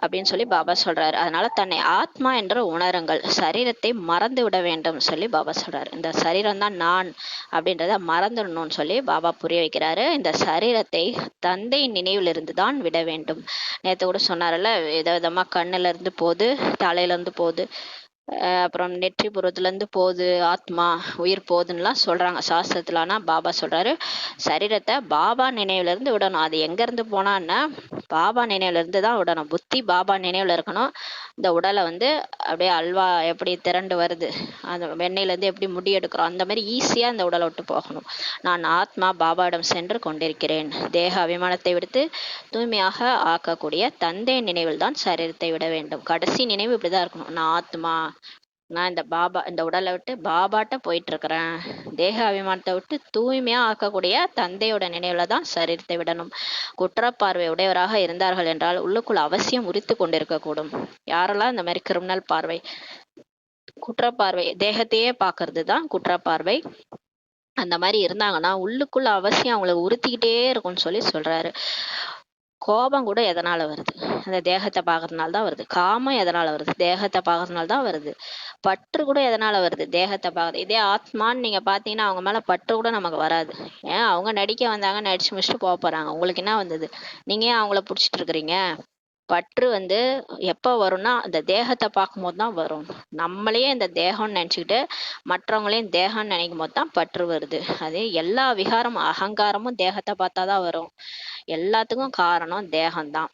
S1: அப்படின்னு சொல்லி பாபா சொல்றாரு. அதனால தன்னை ஆத்மா என்று உணருங்கள். சரீரத்தை மறந்து விட வேண்டும் சொல்லி பாபா சொல்றாரு. இந்த சரீரம் தான் நான் அப்படின்றத மறந்துடணும்னு சொல்லி பாபா புரிய வைக்கிறாரு. இந்த சரீரத்தை தந்தை நினைவிலிருந்து தான் விட வேண்டும். நேத்து கூட சொன்னார்ல, விதவிதமா கண்ணுல இருந்து போகுது, தலையில இருந்து போகுது, அப்புறம் நெற்றிபுறத்துல இருந்து போகுது, ஆத்மா உயிர் போகுதுன்னுலாம் சொல்றாங்க சாஸ்திரத்துல. ஆனா பாபா சொல்றாரு சரீரத்தை பாபா நினைவுல இருந்து விடணும். அது எங்க இருந்து போனான்னா பாபா நினைவுல இருந்து தான் விடணும். புத்தி பாபா நினைவுல இருக்கணும். இந்த உடலை வந்து அப்படியே அல்வா எப்படி திரண்டு வருது, அந்த வெண்ணெயில இருந்து எப்படி முடி எடுக்கிறோம், அந்த மாதிரி ஈஸியா இந்த உடலை விட்டு போகணும். நான் ஆத்மா பாபாவிடம் சென்று கொண்டிருக்கிறேன். தேக அபிமானத்தை விடுத்து தூய்மையாக ஆக்கக்கூடிய தந்தை நினைவில் தான் சரீரத்தை விட வேண்டும். கடைசி நினைவு இப்படிதான் இருக்கணும். நான் ஆத்மா, நான் இந்த உடலை விட்டு பாபாட்ட போயிட்டு இருக்கிறேன். தேக அபிமானத்தை விட்டு தூய்மையா ஆக்கக்கூடிய தந்தையோட நினைவுல தான் சரீரத்தை விடணும். குற்றப்பார்வை உடையவராக இருந்தார்கள் என்றால் உள்ளுக்குள் அவசியம் உரித்து கொண்டிருக்க கூடும். யாரெல்லாம் இந்த மாதிரி கிரிமினல் பார்வை, குற்றப்பார்வை, தேகத்தையே பாக்குறது தான் குற்றப்பார்வை, அந்த மாதிரி இருந்தாங்கன்னா உள்ளுக்குள்ள அவசியம் அவங்கள உறுத்திக்கிட்டே இருக்கும்னு சொல்லி சொல்றாரு. கோபம் கூட எதனால வருது? அந்த தேகத்தை பார்க்கறதுனால தான் வருது. காமம் எதனால வருது? தேகத்தை பார்க்கறதுனால தான் வருது. பற்று கூட எதனால வருது? தேகத்தை பார்க்கறது. இதே ஆத்மான்னு நீங்க பாத்தீங்கன்னா அவங்க மேல பற்று கூட நமக்கு வராது. ஏன் அவங்க நடிக்க வந்தாங்க, நடிச்சு முடிச்சுட்டு போறாங்க. உங்களுக்கு என்ன வந்தது? நீங்க ஏன் அவங்கள புடிச்சிட்டு இருக்கிறீங்க? பற்று வந்து எப்ப வரும்னா அந்த தேகத்தை பார்க்கும்போது தான் வரும். நம்மளையே இந்த தேகம்னு நினைச்சுக்கிட்டு மற்றவங்களையும் தேகம்னு நினைக்கும் போது தான் பற்று வருது. அது எல்லா விகாரமும் அகங்காரமும் தேகத்தை பார்த்தாதான் வரும். எல்லாத்துக்கும் காரணம் தேகம்தான்.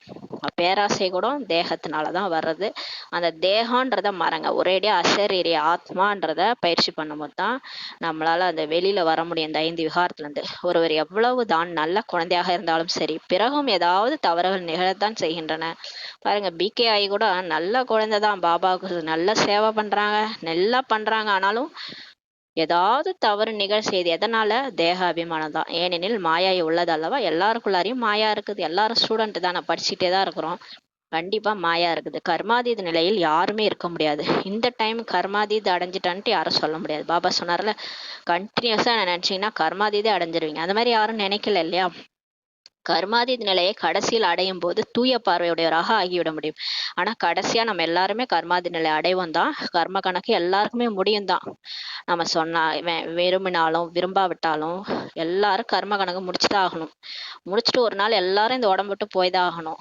S1: பேராசை கூட தேகத்தினாலதான் வர்றது. அந்த தேகம்ன்றத மறங்க. ஒரேடியா அசரீரி ஆத்மான்றத பயிற்சி பண்ணும்போது தான் நம்மளால அந்த வெளியில வர முடியும். இந்த 5 விகாரத்துல இருந்து. ஒருவர் எவ்வளவு தான் நல்ல குழந்தையாக இருந்தாலும் சரி, பிறகும் ஏதாவது தவறுகள் நிகழத்தான் செய்கின்றன. பாருங்க, பிகே ஆகி கூட நல்ல குழந்தைதான், பாபாவுக்கு நல்ல சேவை பண்றாங்க, நல்லா பண்றாங்க. ஆனாலும் ஏதாவது தவறு நிகழ் செய்து. எதனால? தேக அபிமானம் தான். ஏனெனில் மாயா உள்ளது அல்லவா? எல்லாருக்குள்ளாரையும் மாயா இருக்குது. எல்லாரும் ஸ்டூடெண்ட் தானே, படிச்சுட்டே தான் இருக்கிறோம். கண்டிப்பா மாயா இருக்குது. கர்மாதீத நிலையில் யாருமே இருக்க முடியாது. இந்த டைம் கர்மாதீத அடைஞ்சிட்டான்ட்டு யாரும் சொல்ல முடியாது. பாபா சொன்னார்ல, கண்டினியூஸா நினைச்சீங்கன்னா கர்மாதீதே அடைஞ்சிருவீங்க. அந்த மாதிரி யாரும் நினைக்கல இல்லையா? கர்மாதீத நிலையை கடைசியில் அடையும் போது தூய பார்வையுடையவராக ஆகிவிட முடியும். ஆனா கடைசியா நம்ம எல்லாருமே கர்மாதீத நிலை அடைவோம் தான். கர்ம கணக்கு எல்லாருக்குமே முடியும் தான். நம்ம சொன்னா விரும்பினாலும் விரும்பாவிட்டாலும் எல்லாரும் கர்ம கணக்கு முடிச்சுதான் ஆகணும். முடிச்சுட்டு ஒரு நாள் எல்லாரும் இந்த உடம்பு விட்டு போய் தான் ஆகணும்.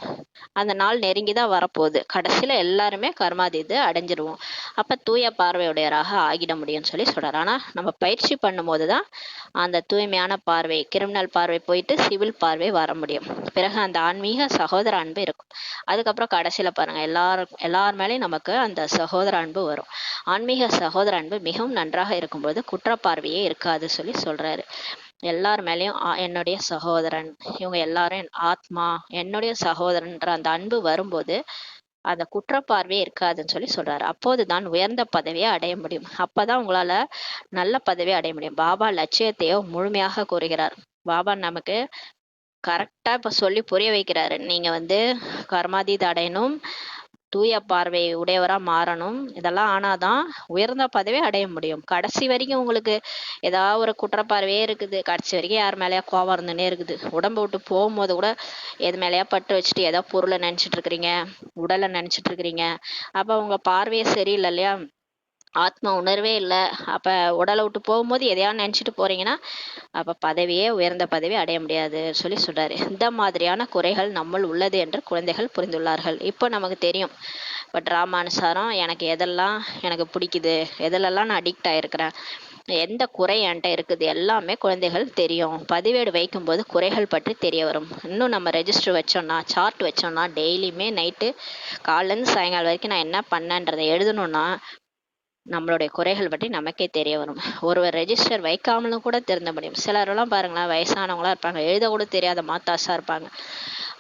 S1: அந்த நாள் நெருங்கிதான் வரப்போகுது. கடைசியில எல்லாருமே கர்மாதீது அடைஞ்சிருவோம். அப்ப தூய பார்வையுடையவராக ஆகிட முடியும்னு சொல்லி சொல்றாரு. ஆனா நம்ம பயிற்சி பண்ணும்போது தான் அந்த தூய்மையான பார்வை, கிரிமினல் பார்வை போயிட்டு சிவில் பார்வை வர முடியும். பிறகு அந்த ஆன்மீக சகோதர அன்பு இருக்கும். அதுக்கப்புறம் கடைசியில பாருங்க எல்லார் மேலேயும் நமக்கு அந்த சகோதர அன்பு வரும். ஆன்மீக சகோதர அன்பு மிகவும் நன்றாக இருக்கும்போது குற்றப்பார்வையே இருக்காது சொல்லி சொல்றாரு. எல்லார் மேலேயும் என்னுடைய சகோதரன், இவங்க எல்லாரும் என் ஆத்மா, என்னுடைய சகோதரன்ற அந்த அன்பு வரும்போது அந்த குற்றப்பார்வையே இருக்காதுன்னு சொல்லி சொல்றாரு. அப்போதுதான் உயர்ந்த பதவியை அடைய முடியும். அப்பதான் உங்களால நல்ல பதவியை அடைய முடியும். பாபா லட்சியத்தையோ முழுமையாக கூறுகிறார். பாபா நமக்கு கரெக்டா இப்ப சொல்லி புரிய வைக்கிறாரு. நீங்க கர்மாதீத அடையணும், தூய பார்வை உடையவரா மாறணும். இதெல்லாம் ஆனாதான் உயர்ந்த பதவி அடைய முடியும். கடைசி வரைக்கும் உங்களுக்கு ஏதாவது ஒரு குற்றப்பார்வையே இருக்குது, கடைசி வரைக்கும் யார் மேலேயா கோவம் இருந்துன்னே இருக்குது, உடம்பு விட்டு போகும்போது கூட எது மேலேயா பட்டு வச்சுட்டு ஏதோ பொருளை நினைச்சிட்டு இருக்கிறீங்க, உடலை நினைச்சிட்டு இருக்கிறீங்க, அப்ப உங்க பார்வையே சரியில்லை இல்லையா, ஆத்ம உணர்வே இல்லை. அப்ப உடலை விட்டு போகும்போது எதையாவது நினைச்சிட்டு போறீங்கன்னா அப்ப உயர்ந்த பதவி அடைய முடியாது சொல்லி சொல்றாரு. இந்த மாதிரியான குறைகள் நம்மள் உள்ளது என்று குழந்தைகள் புரிந்துள்ளார்கள். இப்போ நமக்கு தெரியும். இப்போ டிராமா அனுசாரம் எனக்கு பிடிக்குது, எதிலெல்லாம் நான் அடிக்ட் ஆயிருக்கிறேன், எந்த குறை என்கிட்ட இருக்குது, எல்லாமே குழந்தைகள் தெரியும். பதிவேடு வைக்கும்போது குறைகள் பற்றி தெரிய வரும். இன்னும் நம்ம ரெஜிஸ்டர் வச்சோம்னா, சார்ட் வச்சோம்னா, டெய்லியுமே நைட்டு காலையிலேருந்து சாயங்காலம் வரைக்கும் நான் என்ன பண்ணேன்றதை எழுதணும்னா நம்மளுடைய குறைகள் பற்றி நமக்கே தெரிய வரும். ஒருவர் ரெஜிஸ்டர் வைக்காமலும் கூட திருந்த முடியும். சிலரெல்லாம் பாருங்களேன், வயசானவங்களா இருப்பாங்க, எழுத கூட தெரியாத மாத்தாசா இருப்பாங்க.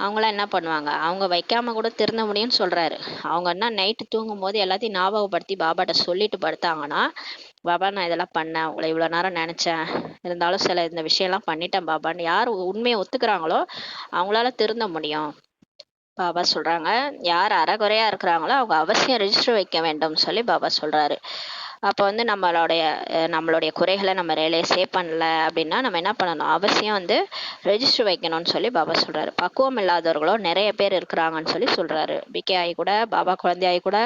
S1: அவங்களாம் என்ன பண்ணுவாங்க, அவங்க வைக்காம கூட திருந்த முடியும்னு சொல்றாரு. அவங்க என்ன நைட்டு தூங்கும் போது எல்லாத்தையும் ஞாபகப்படுத்தி பாபாட்ட சொல்லிட்டு படுத்தாங்கன்னா, பாபா நான் இதெல்லாம் பண்ணேன், உங்களை இவ்வளோ நேரம் நினைச்சேன், இருந்தாலும் இந்த விஷயம்லாம் பண்ணிட்டேன் பாபான்னு யார் உண்மையை ஒத்துக்கிறாங்களோ அவங்களால திருந்த முடியும். பாபா சொல்றாங்க, யார் அறகுறையா இருக்கிறாங்களோ அவங்க அவசியம் ரெஜிஸ்டர் வைக்க வேண்டும் சொல்லி பாபா சொல்றாரு. அப்போ நம்மளுடைய குறைகளை நம்ம ரியலைஸே பண்ணல அப்படின்னா நம்ம என்ன பண்ணணும், அவசியம் ரெஜிஸ்டர் வைக்கணும்னு சொல்லி பாபா சொல்றாரு. பக்குவம் இல்லாதவர்களோ நிறைய பேர் இருக்கிறாங்கன்னு சொல்லி சொல்றாரு. பிகே ஆகி கூட, பாபா குழந்தையாகி கூட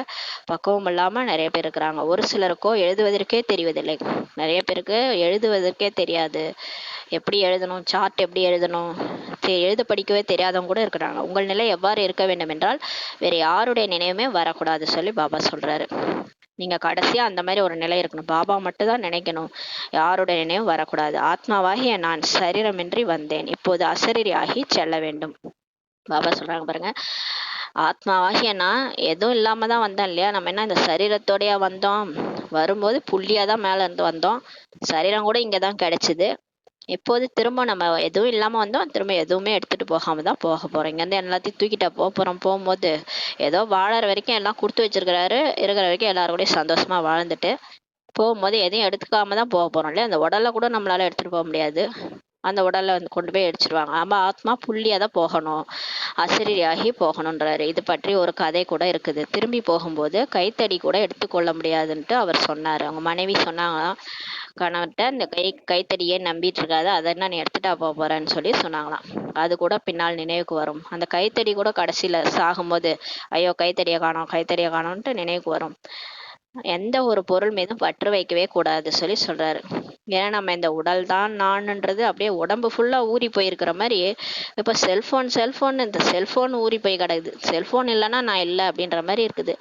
S1: பக்குவம் இல்லாம நிறைய பேர் இருக்கிறாங்க. ஒரு சிலருக்கோ எழுதுவதற்கே தெரிவதில்லை. நிறைய பேருக்கு எழுதுவதற்கே தெரியாது. எப்படி எழுதணும், சார்ட் எப்படி எழுதணும், எழுத படிக்கவே தெரியாதவங்க கூட இருக்கிறாங்க. உங்கள் நிலை எவ்வாறு இருக்க வேண்டும் என்றால் வேற யாருடைய நினைவுமே வரக்கூடாது சொல்லி பாபா சொல்றாரு. நீங்க கடைசியா அந்த மாதிரி ஒரு நிலை இருக்கணும். பாபா மட்டும் தான் நினைக்கணும், யாருடைய நினைவும் வரக்கூடாது. ஆத்மாவாகிய நான் சரீரமின்றி வந்தேன், இப்போது அசரீரியாகி செல்ல வேண்டும். பாபா சொல்றாங்க பாருங்க, ஆத்மாவாகிய நான் எதுவும் இல்லாம தான் வந்தேன் இல்லையா, நம்ம என்ன இந்த சரீரத்தோடயா வந்தோம், வரும்போது புள்ளியாதான் மேல இருந்து வந்தோம், சரீரம் கூட இங்கதான் கிடைச்சது. எப்போது திரும்ப நம்ம எதுவும் இல்லாம வந்தோம், திரும்ப எதுவுமே எடுத்துட்டு போகாம தான் போக போறோம். இங்கேருந்து எல்லாத்தையும் தூக்கிட்டா போறோம். போகும்போது ஏதோ வாழற வரைக்கும் எல்லாம் கொடுத்து வச்சிருக்கிறாரு, இருக்கிற வரைக்கும் எல்லாரும் கூட சந்தோஷமா வாழ்ந்துட்டு போகும்போது எதையும் எடுத்துக்காம தான் போக போறோம் இல்லையா. அந்த உடலை கூட நம்மளால எடுத்துட்டு போக முடியாது, அந்த உடலை கொண்டு போய் அடிச்சிருவாங்க. நம்ம ஆத்மா புள்ளியா தான் போகணும், அசரீரியாகி போகணுன்றாரு. இது பற்றி ஒரு கதை கூட இருக்குது. திரும்பி போகும்போது கைத்தடி கூட எடுத்துக்கொள்ள முடியாதுன்ட்டு அவர் சொன்னாரு. அவங்க மனைவி சொன்னாங்களாம் கணவர்கிட்ட, இந்த கைத்தடியே நம்பிட்டு இருக்காது, அதை என்ன நீ எடுத்துட்டா போறேன்னு சொல்லி சொன்னாங்களாம். அது கூட பின்னால் நினைவுக்கு வரும். அந்த கைத்தடி கூட கடைசியில சாகும்போது ஐயோ கைத்தடியை காணோம்ட்டு நினைவுக்கு வரும். எந்த ஒரு பொருள் மீதும் பற்று வைக்கவே கூடாது சொல்லி சொல்றாரு. ஏன்னா நம்ம இந்த உடல் தான் நான்ன்றது அப்படியே உடம்பு ஃபுல்லா ஊறி போயிருக்கிற மாதிரி இப்ப செல்போன் இந்த செல்போன் ஊறி போய் கிடக்குது. செல்போன் இல்லைன்னா நான் இல்லை அப்படின்ற மாதிரி இருக்குது.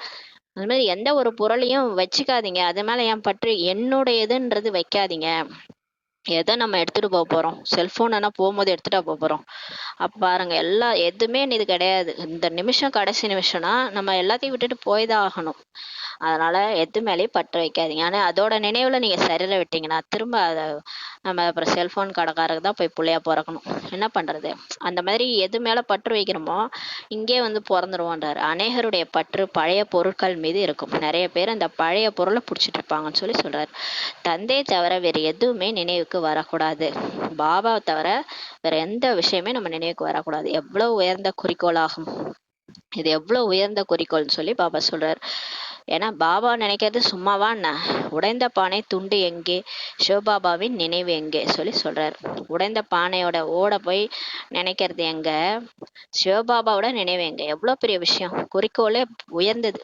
S1: அது மாதிரி எந்த ஒரு பொருளையும் வச்சுக்காதீங்க, அது மேல என் பற்று என்னுடையதுன்றது வைக்காதீங்க. எதை நம்ம எடுத்துட்டு போறோம், செல்போன் போகும்போது எடுத்துட்டா போறோம். அப்ப பாருங்க, எதுவுமே இது கிடையாது. இந்த நிமிஷம் கடைசி நிமிஷம்னா நம்ம எல்லாத்தையும் விட்டுட்டு போய்தான் ஆகணும். அதனால எது மேலேயும் பற்று வைக்காதீங்க. ஆனா அதோட நினைவுல நீங்க சரீரம் விட்டீங்கன்னா திரும்ப நம்ம அப்புறம் செல்போன் கடைக்காரருக்கு தான் போய் புள்ளையா பிறக்கணும். என்ன பண்றது, அந்த மாதிரி எது மேல பற்று வைக்கிறோமோ இங்கே பிறந்துருவோன்றாரு. அநேகருடைய பற்று பழைய பொருட்கள் மீது இருக்கும். நிறைய பேர் அந்த பழைய பொருளை பிடிச்சிட்டு இருப்பாங்கன்னு சொல்லி சொல்றாரு. தந்தையை தவிர வேற எதுவுமே நினைவுக்கு வரக்கூடாது. பாபாவை தவிர வேற எந்த விஷயமே நம்ம நினைவுக்கு வரக்கூடாது. எவ்வளவு உயர்ந்த குறிக்கோள் ஆகும் இது, எவ்வளவு உயர்ந்த குறிக்கோள்னு சொல்லி பாபா சொல்றாரு. ஏன்னா பாபா நினைக்கிறது சும்மாவா என்ன? உடைந்த பானை துண்டு எங்கே, சிவபாபாவின் நினைவு எங்கே சொல்லி சொல்றாரு. உடைந்த பானையோட ஓட போய் நினைக்கிறது எங்க, சிவபாபாவோட நினைவு எங்க. எவ்வளவு பெரிய விஷயம், குறிக்கோளே உயர்ந்தது.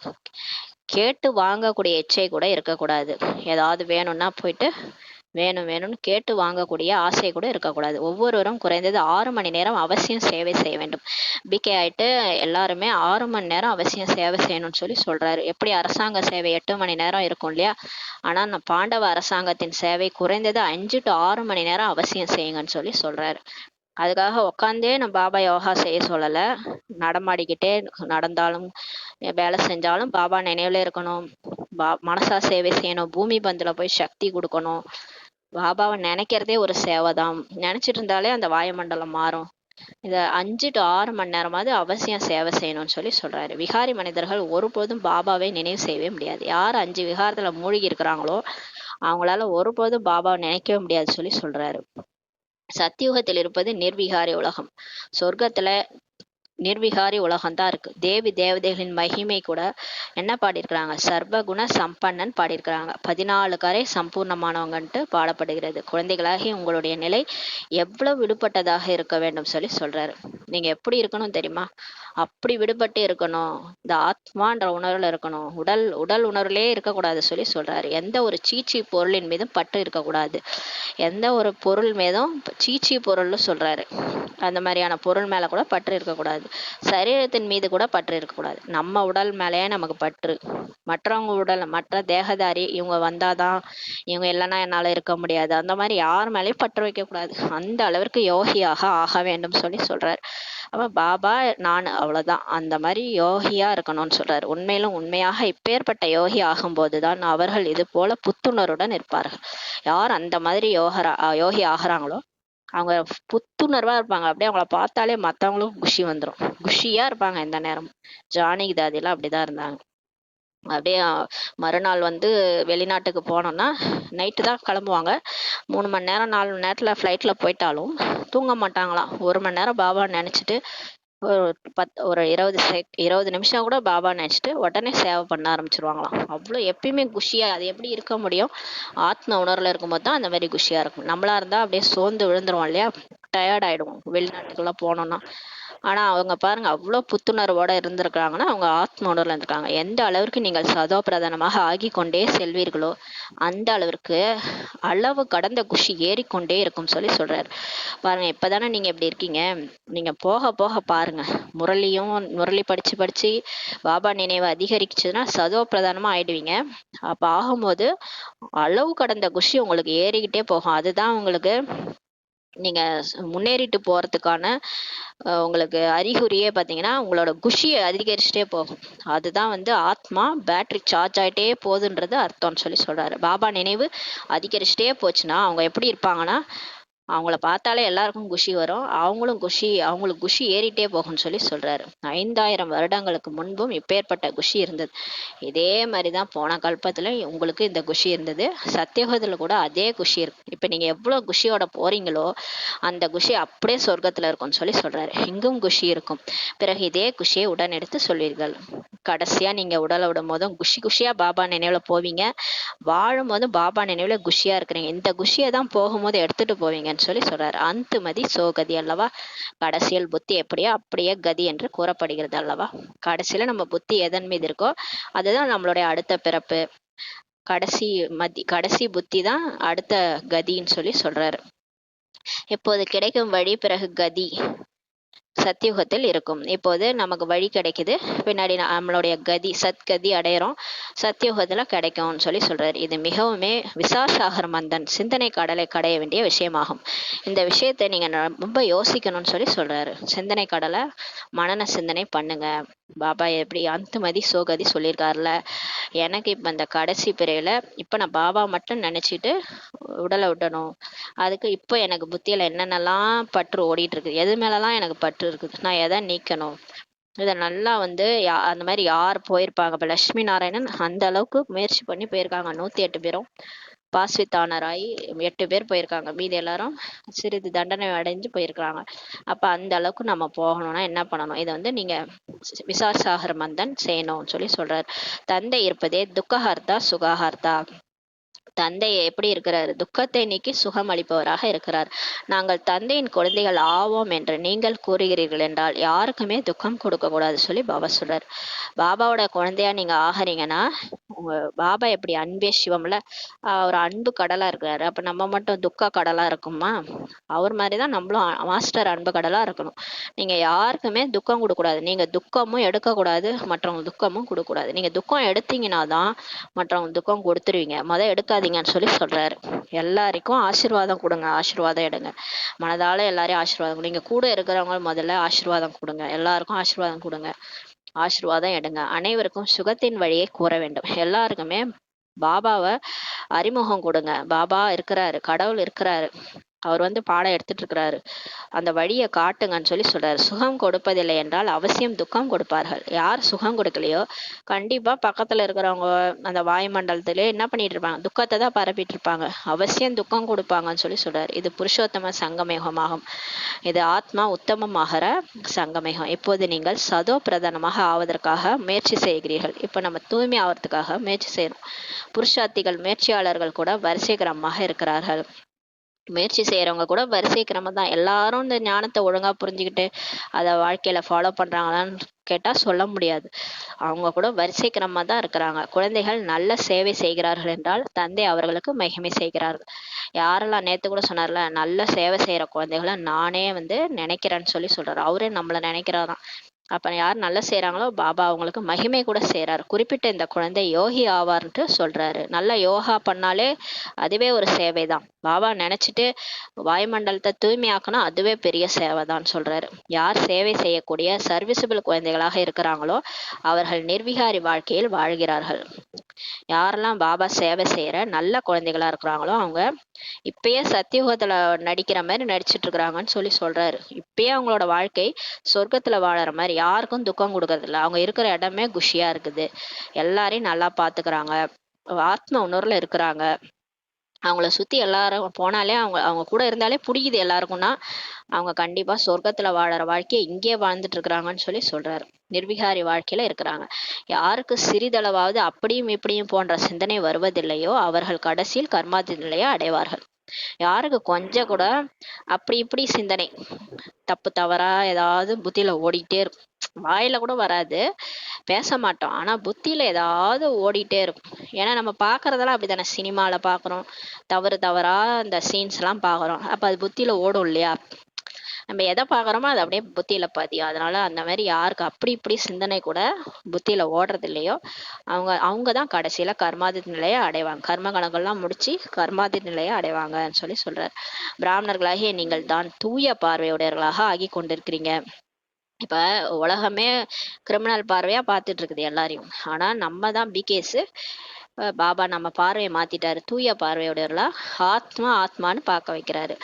S1: கேட்டு வாங்கக்கூடிய இச்சை கூட இருக்கக்கூடாது. ஏதாவது வேணும்னா போயிட்டு வேணும் வேணும்னு கேட்டு வாங்கக்கூடிய ஆசை கூட இருக்கக்கூடாது. ஒவ்வொருவரும் குறைந்தது 6 மணி நேரம் அவசியம் சேவை செய்ய வேண்டும். பிகே ஆயிட்டு எல்லாருமே 6 மணி நேரம் அவசியம் சேவை செய்யணும்னு சொல்லி சொல்றாரு. எப்படி அரசாங்க சேவை 8 மணி நேரம் இருக்கும் இல்லையா, ஆனா நான் பாண்டவ அரசாங்கத்தின் சேவை குறைந்தது 5 to 6 மணி நேரம் அவசியம் செய்யுங்கன்னு சொல்லி சொல்றாரு. அதுக்காக உக்காந்தே நான் பாபா யோகா செய்ய சொல்லலை. நடமாடிக்கிட்டே நடந்தாலும் வேலை செஞ்சாலும் பாபா நினைவுல இருக்கணும். மனசா சேவை செய்யணும். பூமி பந்துல போய் சக்தி கொடுக்கணும். பாபாவை நினைக்கிறதே ஒரு சேவை தான். நினைச்சிட்டு இருந்தாலே அந்த வாயுமண்டலம் மாறும். இத 5 to 6 மணி நேரமாவது அவசியம் சேவை செய்யணும்னு சொல்லி சொல்றாரு. விகாரி மனிதர்கள் ஒருபோதும் பாபாவை நினைவு செய்யவே முடியாது. யார் 5 விகாரத்துல மூழ்கி இருக்கிறாங்களோ அவங்களால ஒருபோதும் பாபாவை நினைக்கவே முடியாது சொல்லி சொல்றாரு. சத்தியுகத்தில் இருப்பது நிர்விகாரி உலகம். சொர்க்கத்துல நிர்விகாரி உலகம்தான் இருக்கு. தேவி தேவதைகளின் மகிமை கூட என்ன பாடியிருக்கிறாங்க, சர்வகுண சம்பன்னன் பாடியிருக்கிறாங்க. 14 கரை சம்பூர்ணமானவங்கன்ட்டு பாடப்படுகிறது. குழந்தைகளாகி உங்களுடைய நிலை எவ்வளவு விடுபட்டதாக இருக்க வேண்டும் சொல்லி சொல்றாரு. நீங்க எப்படி இருக்கணும் தெரியுமா? அப்படி விடுபட்டு இருக்கணும். இந்த ஆத்மான்ற உணர்வுல இருக்கணும். உடல் உணர்வுலே இருக்கக்கூடாது சொல்லி சொல்றாரு. எந்த ஒரு சீச்சி பொருளின் மீதும் பற்று இருக்கக்கூடாது. எந்த ஒரு பொருள் மீதும் சீச்சி பொருள்னு சொல்றாரு. அந்த மாதிரியான பொருள் மேல கூட பற்று இருக்கக்கூடாது. சரீரத்தின் மீது கூட பற்று இருக்கக்கூடாது. நம்ம உடல் மேலேயே நமக்கு பற்று. மற்றவங்க உடல், மற்ற தேகதாரி, இவங்க வந்தாதான், இவங்க இல்லைன்னா என்னால இருக்க முடியாது, அந்த மாதிரி யார் மேலேயும் பற்று வைக்கக்கூடாது. அந்த அளவிற்கு யோகியாக ஆக வேண்டும் சொல்லி சொல்றாரு. அப்ப பாபா நான் அவ்வளவுதான், அந்த மாதிரி யோகியா இருக்கணும்னு சொல்றாரு. உண்மையிலும் உண்மையாக இப்பேற்பட்ட யோகி ஆகும்போதுதான் அவர்கள் இது போல புத்துணர்வுடன் இருப்பார்கள். யார் அந்த மாதிரி யோகி ஆகிறாங்களோ அவங்க புத்துணர்வா இருப்பாங்க. அப்படியே அவங்கள பார்த்தாலே மத்தவங்களுக்கும் குஷி வந்துடும். குஷியா இருப்பாங்க எந்த நேரமும். ஜானகி தாதியெல்லாம் அப்படிதான் இருந்தாங்க. அப்படியே மறுநாள் வெளிநாட்டுக்கு போனோம்னா நைட்டு தான் கிளம்புவாங்க. 3 மணி நேரம் 4 மணி நேரத்துல ஃப்ளைட்ல போயிட்டாலும் தூங்க மாட்டாங்களாம். 1 மணி நேரம் பாபா நினைச்சிட்டு ஒரு 20 நிமிஷம் கூட பாபா நினைச்சிட்டு உடனே சேவை பண்ண ஆரம்பிச்சிருவாங்களாம். அவ்வளோ எப்பயுமே குஷியா. அது எப்படி இருக்க முடியும்? ஆத்ம உணர்வுல இருக்கும்போது தான் அந்த மாதிரி குஷியா இருக்கும். நம்மளா இருந்தா அப்படியே சோர்ந்து விழுந்துருவோம் இல்லையா, டயர்ட் ஆயிடுவோம் வெளிநாட்டுக்கெல்லாம் போனோம்னா. ஆனா அவங்க பாருங்க, அவ்வளவு புத்துணர்வோட இருந்திருக்காங்கன்னா அவங்க ஆத்ம உணர்வுல இருந்திருக்காங்க. எந்த அளவிற்கு நீங்கள் சதோ பிரதானமாக ஆகி கொண்டே செல்வீர்களோ அந்த அளவிற்கு அளவு கடந்த குஷி ஏறிக்கொண்டே இருக்கும் சொல்லி சொல்றாரு. பாருங்க, இப்பதானே நீங்க எப்படி இருக்கீங்க, நீங்க போக போக பாருங்க, முரளி படிச்சு படிச்சு பாபா நினைவு அதிகரிச்சுன்னா சதோ பிரதானமா ஆயிடுவீங்க. அப்ப ஆகும்போது அளவு கடந்த குஷி உங்களுக்கு ஏறிக்கிட்டே போகும். அதுதான் உங்களுக்கு நீங்க முன்னேறிட்டு போறதுக்கான உங்களுக்கு அறிகுறியே பாத்தீங்கன்னா உங்களோட குஷியை அதிகரிச்சுட்டே போகும். அதுதான் ஆத்மா பேட்டரி சார்ஜ் ஆயிட்டே போகுதுன்றது அர்த்தம்னு சொல்லி சொல்றாரு. பாபா நினைவு அதிகரிச்சுட்டே போச்சுன்னா அவங்க எப்படி இருப்பாங்கன்னா, அவங்கள பார்த்தாலே எல்லாருக்கும் குஷி வரும். அவங்களுக்கு குஷி ஏறிட்டே போகும்னு சொல்லி சொல்றாரு. 5000 வருடங்களுக்கு முன்பும் இப்பேற்பட்ட குஷி இருந்தது. இதே மாதிரிதான் போன கல்பத்துல உங்களுக்கு இந்த குஷி இருந்தது. சத்தியுகத்துல கூட அதே குஷி இருக்கு. இப்ப நீங்க எவ்வளவு குஷியோட போறீங்களோ அந்த குஷி அப்படியே சொர்க்கத்துல இருக்கும்னு சொல்லி சொல்றாரு. இங்கும் குஷி இருக்கும். பிறகு இதே குஷியை உடன் எடுத்து சொல்வீர்கள். கடைசியா நீங்க உடலை விடும் போதும் குஷியா பாபா நினைவுல போவீங்க. வாழும் போதும் பாபா நினைவுல குஷியா இருக்கிறீங்க. இந்த குஷியை தான் போகும்போது எடுத்துட்டு போவீங்கன்னு சொல்லி சொல்றாரு. அந்துமதி சோகதி அல்லவா. கடைசியில் புத்தி எப்படியோ அப்படியே கதி என்று கூறப்படுகிறது அல்லவா. கடைசியில நம்ம புத்தி எதன் மீது இருக்கோ அதுதான் நம்மளுடைய அடுத்த பிறப்பு. கடைசி புத்தி தான் அடுத்த கதின்னு சொல்லி சொல்றாரு. இப்போது கிடைக்கும் வழி பிறகு கதி சத்தியுகத்தில் இருக்கும். இப்போது நமக்கு வழி கிடைக்குது, பின்னாடி நம்மளுடைய கதி சத்கதி அடையிறோம், சத்தியுகத்துல கிடைக்கும்னு சொல்லி சொல்றாரு. இது மிகவுமே விசாசாகர் மந்தன் சிந்தனை கடலை கடைய வேண்டிய விஷயமாகும். இந்த விஷயத்தை நீங்க ரொம்ப யோசிக்கணும்னு சொல்லி சொல்றாரு. சிந்தனை கடலை மனன சிந்தனை பண்ணுங்க. பாபா எப்படி அந்துமதி சோகதி சொல்லியிருக்காருல, எனக்கு இப்ப இந்த கடைசி பிறையில இப்ப நான் பாபா மட்டும் நினைச்சிட்டு உடலை விடணும். அதுக்கு இப்போ எனக்கு புத்தியில என்னென்னலாம் பற்று ஓடிட்டு இருக்கு, எது மேலலாம் எனக்கு பற்று இருக்குது, நான் எதை நீக்கணும். இதை நல்லா அந்த மாதிரி யார் போயிருப்பாங்க. இப்ப லட்சுமி நாராயணன் அந்த அளவுக்கு முயற்சி பண்ணி போயிருக்காங்க. 108 பேரும் பாஸ்வித்தானராகி 8 பேர் போயிருக்காங்க, மீதி எல்லாரும் சிறிது தண்டனை அடைஞ்சு போயிருக்காங்க. அப்ப அந்த அளவுக்கு நம்ம போகணும்னா என்ன பண்ணணும், இதை வந்து நீங்க விசாசாகர மந்தன் செய்யணும்னு சொல்லி சொல்றாரு. தந்தை இருப்பதே துக்கஹர்த்தா சுகஹர்த்தா. தந்தை எப்படி இருக்கிறார், துக்கத்தை நீக்கி சுகம் அளிப்பவராக இருக்கிறார். நாங்கள் தந்தையின் குழந்தைகள் ஆவோம் என்று நீங்கள் கூறுகிறீர்கள் என்றால் யாருக்குமே துக்கம் கொடுக்க கூடாது சொல்லி பாபா சொல்றார். பாபாவோட குழந்தையா நீங்க ஆகிறீங்கன்னா, உங்க பாபா எப்படி அன்பே சிவம்ல ஒரு அன்பு கடலா இருக்கிறாரு. அப்ப நம்ம மட்டும் துக்க கடலா இருக்குமா? அவர் மாதிரிதான் நம்மளும் மாஸ்டர் அன்பு கடலா இருக்கணும். நீங்க யாருக்குமே துக்கம் கொடுக்கக்கூடாது. நீங்க துக்கமும் எடுக்கக்கூடாது, மற்றவங்க துக்கமும் கொடுக்கக்கூடாது. நீங்க துக்கம் எடுத்தீங்கன்னா தான் மற்றவங்க துக்கம் கொடுத்துருவீங்க. எடுக்காதீங்கன்னு சொல்லி சொல்றாரு. எல்லாருக்கும் ஆசீர்வாதம் கொடுங்க, ஆசீர்வாதம் எடுங்க. மனதால எல்லாரையும் ஆசீர்வாதம், நீங்க கூட இருக்கிறவங்க முதல்ல ஆசீர்வாதம் கொடுங்க, எல்லாருக்கும் ஆசீர்வாதம் கொடுங்க, ஆசீர்வாதம் எடுங்க. அனைவருக்கும் சுகத்தின் வழியை கூற வேண்டும். எல்லாருக்குமே பாபாவை அறிமுகம் கொடுங்க. பாபா இருக்கிறாரு, கடவுள் இருக்கிறாரு, அவர் வந்து பாடம் எடுத்துட்டு இருக்கிறாரு, அந்த வழியை காட்டுங்கன்னு சொல்லி சொல்றாரு. சுகம் கொடுப்பதில்லை என்றால் அவசியம் துக்கம் கொடுப்பார்கள். யார் சுகம் கொடுக்கலையோ கண்டிப்பா பக்கத்துல இருக்கிறவங்க அந்த வாயுமண்டலத்திலே என்ன பண்ணிட்டு இருப்பாங்க, துக்கத்தை தான் பரப்பிட்டு இருப்பாங்க. அவசியம் துக்கம் கொடுப்பாங்கன்னு சொல்லி சொல்றாரு. இது புருஷோத்தம சங்கமேகமாகும். இது ஆத்மா உத்தமமாகிற சங்கமேகம். இப்போது நீங்கள் சதோ பிரதானமாக ஆவதற்காக முயற்சி செய்கிறீர்கள். இப்ப நம்ம தூய்மை ஆவதற்காக முயற்சி செய்யறோம். புருஷார்த்திகள் முயற்சியாளர்கள் கூட வரிசை கிரமமாக இருக்கிறார்கள். முயற்சி செய்யறவங்க கூட வரிசை கிரமம் தான். எல்லாரும் இந்த ஞானத்தை ஒழுங்கா புரிஞ்சுக்கிட்டு அதை வாழ்க்கையில ஃபாலோ பண்றாங்களான்னு கேட்டா சொல்ல முடியாது. அவங்க கூட வரிசை கிரமமா தான் இருக்கிறாங்க. குழந்தைகள் நல்ல சேவை செய்கிறார்கள் என்றால் தந்தை அவர்களுக்கு மகிமை செய்கிறார்கள். யாரெல்லாம் நேத்து கூட சொன்னார்ல, நல்ல சேவை செய்யற குழந்தைகளை நானே வந்து நினைக்கிறேன்னு சொல்லி சொல்றாரு. அவரே நம்மள நினைக்கிறாராம். அப்ப யார் நல்லா செய்யறாங்களோ பாபா அவங்களுக்கு மகிமை கூட செய்யறாரு. குறிப்பிட்ட இந்த குழந்தை யோகி ஆவார்ன்ட்டு சொல்றாரு. நல்ல யோகா பண்ணாலே அதுவே ஒரு சேவை தான். பாபா நினைச்சிட்டு வாயுமண்டலத்தை தூய்மையாக்கணும், அதுவே பெரிய சேவை தான் சொல்றாரு. யார் சேவை செய்யக்கூடிய சர்வீசபிள் குழந்தைகளாக இருக்கிறாங்களோ அவர்கள் நிர்விகாரி வாழ்க்கையில் வாழ்கிறார்கள். யாரெல்லாம் பாபா சேவை செய்யற நல்ல குழந்தைகளா இருக்கிறாங்களோ அவங்க இப்பயே சத்தியுகத்துல நடிக்கிற மாதிரி நடிச்சிட்டு இருக்கிறாங்கன்னு சொல்லி சொல்றாரு. இப்பயே அவங்களோட வாழ்க்கை சொர்க்கத்துல வாழற மாதிரி, யாருக்கும் துக்கம் கொடுக்கறது இல்ல. அவங்க இருக்கிற இடமே குஷியா இருக்குது, எல்லாரையும் நல்லா பாத்துக்கிறாங்க, ஆத்ம உணர்வுல இருக்கிறாங்க. அவங்கள சுத்தி எல்லாரும் போனாலே அவங்க அவங்க கூட இருந்தாலே பிடிக்குது எல்லாருக்கும்னா அவங்க கண்டிப்பா சொர்க்கத்துல வாழற வாழ்க்கையை இங்கே வாழ்ந்துட்டு இருக்கிறாங்கன்னு சொல்லி சொல்றாரு. நிர்விகாரி வாழ்க்கையில இருக்கிறாங்க. யாருக்கு சிறிதளவாவது அப்படியும் இப்படியும் போன்ற சிந்தனை வருவதில்லையோ அவர்கள் கடைசியில் கர்மாதி நிலையை அடைவார்கள். யாருக்கு கொஞ்சம் கூட அப்படி இப்படி சிந்தனை தப்பு தவறா ஏதாவது புத்தியில ஓடிட்டே இருக்கும், வாயில கூட வராது, பேச மாட்டோம், ஆனா புத்தியில ஏதாவது ஓடிட்டே இருக்கும். ஏன்னா நம்ம பாக்குறதெல்லாம் அப்படித்தானே, சினிமால பாக்குறோம், தவறு தவறா அந்த சீன்ஸ் எல்லாம் பாக்குறோம், அப்ப அது புத்தியில ஓடும் இல்லையா. நம்ம எதை பாக்குறோமோ அது அப்படியே புத்தியில பதியும். அதனால அந்த மாதிரி யாருக்கு அப்படி இப்படி சிந்தனை கூட புத்தியில ஓடுறது இல்லையோ அவங்கதான் கடைசியில கர்மாதி நிலையை அடைவாங்க. கர்ம கணக்கெல்லாம் முடிச்சு கர்மாதி நிலையை அடைவாங்கன்னு சொல்லி சொல்றாரு. பிராமணர்களாகிய நீங்கள் தான் தூய பார்வையுடையவர்களாக ஆகி கொண்டிருக்கிறீங்க. இப்ப உலகமே கிரிமினல் பார்வையா பார்த்துட்டு இருக்குது எல்லாரையும். ஆனா நம்ம தான் பிகேஸ் பாபா நம்ம பார்வையை மாத்திட்டாரு, தூய பார்வையுடையவர்களா ஆத்மான்னு பார்க்க வைக்கிறாரு.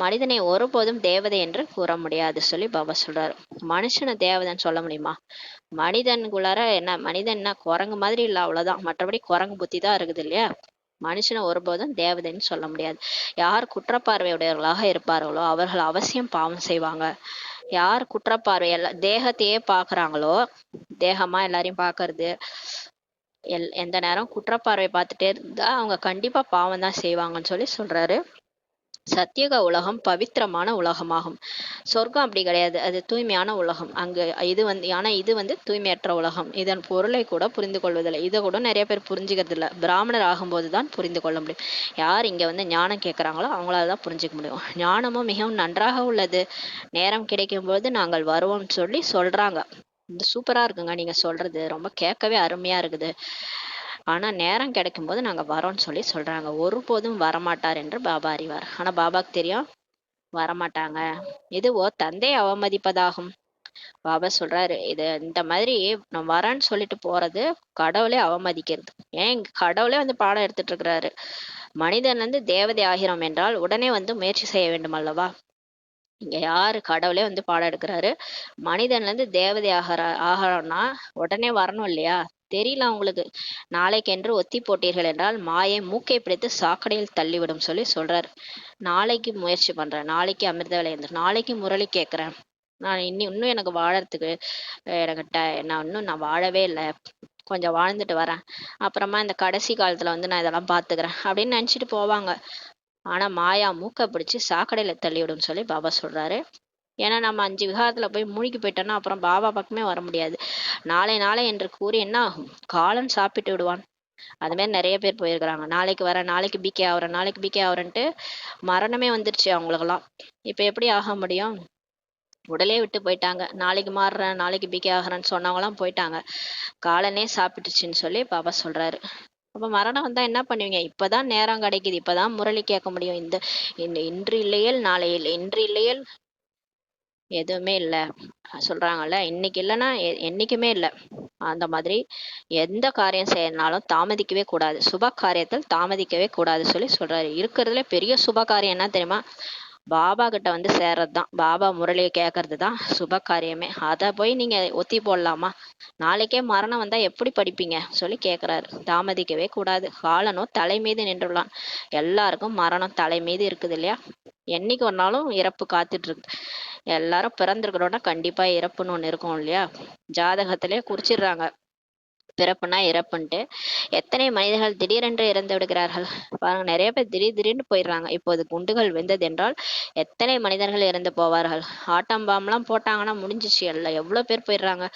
S1: மனிதனை ஒருபோதும் தேவதை என்று கூற முடியாது சொல்லி பாபா சொல்றாரு. மனுஷனை தேவதைன்னு சொல்ல முடியுமா? மனிதனுக்குள்ளார என்ன, மனிதன்னா குரங்கு மாதிரி இல்ல, அவ்வளவுதான். மற்றபடி குரங்கு புத்தி தான் இருக்குது இல்லையா. மனுஷனை ஒருபோதும் தேவதைன்னு சொல்ல முடியாது. யார் குற்றப்பார்வையுடையவர்களாக இருப்பார்களோ அவர்கள் அவசியம் பாவம் செய்வாங்க. யார் குற்றப்பார்வை தேகத்தையே பாக்குறாங்களோ, தேகமா எல்லாரையும் பாக்குறது, எந்த நேரம் குற்றப்பார்வை பார்த்துட்டே இருந்தா அவங்க கண்டிப்பா பாவம் தான் செய்வாங்கன்னு சொல்லி சொல்றாரு. சத்தியக உலகம் பவித்திரமான உலகமாகும். சொர்க்கம் அப்படி கிடையாது, அது தூய்மையான உலகம். அங்கு இது வந்து தூய்மையற்ற உலகம். இதன் பொருளை கூட புரிந்து கொள்வதில்லை. இதை கூட நிறைய பேர் புரிஞ்சுக்கிறது இல்லை. பிராமணர் ஆகும்போது தான் புரிந்து கொள்ள முடியும். யார் இங்க வந்து ஞானம் கேட்கறாங்களோ அவங்களால தான் புரிஞ்சுக்க முடியும். ஞானமும் மிகவும் நன்றாக உள்ளது, நேரம் கிடைக்கும் போது நாங்கள் வருவோம்னு சொல்லி சொல்றாங்க. இது சூப்பரா இருக்குங்க, நீங்க சொல்றது ரொம்ப கேட்கவே அருமையா இருக்குது. ஆனா நேரம் கிடைக்கும் போது நாங்க வரோம்னு சொல்லி சொல்றாங்க. ஒருபோதும் வரமாட்டார் என்று பாபா அறிவார். ஆனா பாபாக்கு தெரியும் வரமாட்டாங்க. இதுவோ தந்தை அவமதிப்பதாகும். பாபா சொல்றாரு, இது இந்த மாதிரி நான் வரேன்னு சொல்லிட்டு போறது கடவுளே அவமதிக்கிறது. ஏன் இங்க கடவுளே வந்து பாடம் எடுத்துட்டு இருக்கிறாரு. மனிதன் வந்து தேவதை ஆகிறோம் என்றால் உடனே வந்து முயற்சி செய்ய வேண்டும் அல்லவா. இங்க யாரு கடவுளே வந்து பாடம் எடுக்கிறாரு. மனிதன்ல இருந்து தேவதை ஆகிறோம்னா உடனே வரணும் இல்லையா. தெரியல உங்களுக்கு. நாளைக்கென்று ஒத்தி போட்டீர்கள் என்றால் மாயை மூக்கை பிடித்து சாக்கடையில் தள்ளிவிடும் சொல்லி சொல்றாரு. நாளைக்கு முயற்சி பண்றேன், நாளைக்கு அமிர்த விளையாண்டு, நாளைக்கு முரளி கேட்கறேன், நான் இன்னும் எனக்கு வாழறதுக்கு எனக்கு நான் வாழவே இல்லை, கொஞ்சம் வாழ்ந்துட்டு வரேன், அப்புறமா இந்த கடைசி காலத்துல வந்து நான் இதெல்லாம் பாத்துக்கிறேன் அப்படின்னு நினைச்சிட்டு போவாங்க. ஆனா மாயா மூக்கை பிடிச்சு சாக்கடையில தள்ளிவிடும் சொல்லி பாபா சொல்றாரு. ஏன்னா நம்ம 5 விகாரத்துல போய் மூழ்கி போயிட்டோம்னா அப்புறம் பாபா பக்கமே வர முடியாது. நாளை நாளை என்று கூறி என்ன ஆகும், காலன் சாப்பிட்டு விடுவான். அது மாதிரி நிறைய பேர் போயிருக்கிறாங்க. நாளைக்கு வரேன், நாளைக்கு பிகே ஆகுறேன், நாளைக்கு பிகே ஆகுறேன்ட்டு மரணமே வந்துருச்சு அவங்களுக்கெல்லாம். இப்ப எப்படி ஆக முடியும்? உடலே விட்டு போயிட்டாங்க. நாளைக்கு மாறுறேன், நாளைக்கு பிகே ஆகுறேன்னு சொன்னவங்களாம் போயிட்டாங்க. காலனே சாப்பிட்டுச்சுன்னு சொல்லி பாபா சொல்றாரு. அப்ப மரணம் வந்தா என்ன பண்ணுவீங்க? இப்பதான் நேரம் கிடைக்குது, இப்பதான் முரளி கேட்க முடியும். இந்த இன்று இல்லையேல் நாளை இல்லை, இன்று இல்லையேல் எதுவுமே இல்லை சொல்றாங்கல்ல. இன்னைக்கு இல்லைன்னா என்னைக்குமே இல்லை. அந்த மாதிரி எந்த காரியம் செய்யறதுனாலும் தாமதிக்கவே கூடாது, சுப காரியத்தில் தாமதிக்கவே கூடாது சொல்லி சொல்றாரு. இருக்கிறதுல பெரிய சுப காரியம் என்ன தெரியுமா? பாபா கிட்ட வந்து சேர்றது தான். பாபா முரளியை கேட்கறது தான் சுப காரியமே. அதை போய் நீங்க ஒத்தி போடலாமா? நாளைக்கே மரணம் வந்தா எப்படி படிப்பீங்க சொல்லி கேட்கிறாரு. தாமதிக்கவே கூடாது. காலனோ தலை மீது நின்றுள்ளான். எல்லாருக்கும் மரணம் தலை மீது இருக்குது இல்லையா? என்னைக்கு ஒரு நாளும் இறப்பு காத்துட்டு இருக்கு. எல்லாரும் பிறந்திருக்கிறோம்னா கண்டிப்பா இறப்புன்னு ஒண்ணு இருக்கும் இல்லையா? ஜாதகத்திலே குறிச்சிடுறாங்க பிறப்புனா இறப்புன்ட்டு. எத்தனை மனிதர்கள் திடீரென்று இறந்து விடுகிறார்கள் பாருங்க. நிறைய பேர் திடீர்னு போயிடுறாங்க. இப்போது குண்டுகள் வெந்தது என்றால் எத்தனை மனிதர்கள் இறந்து போவார்கள். ஆட்டம் பாம்பெல்லாம் போட்டாங்கன்னா முடிஞ்சிச்சு. எல்லாம் எவ்வளவு பேர் போயிடுறாங்க.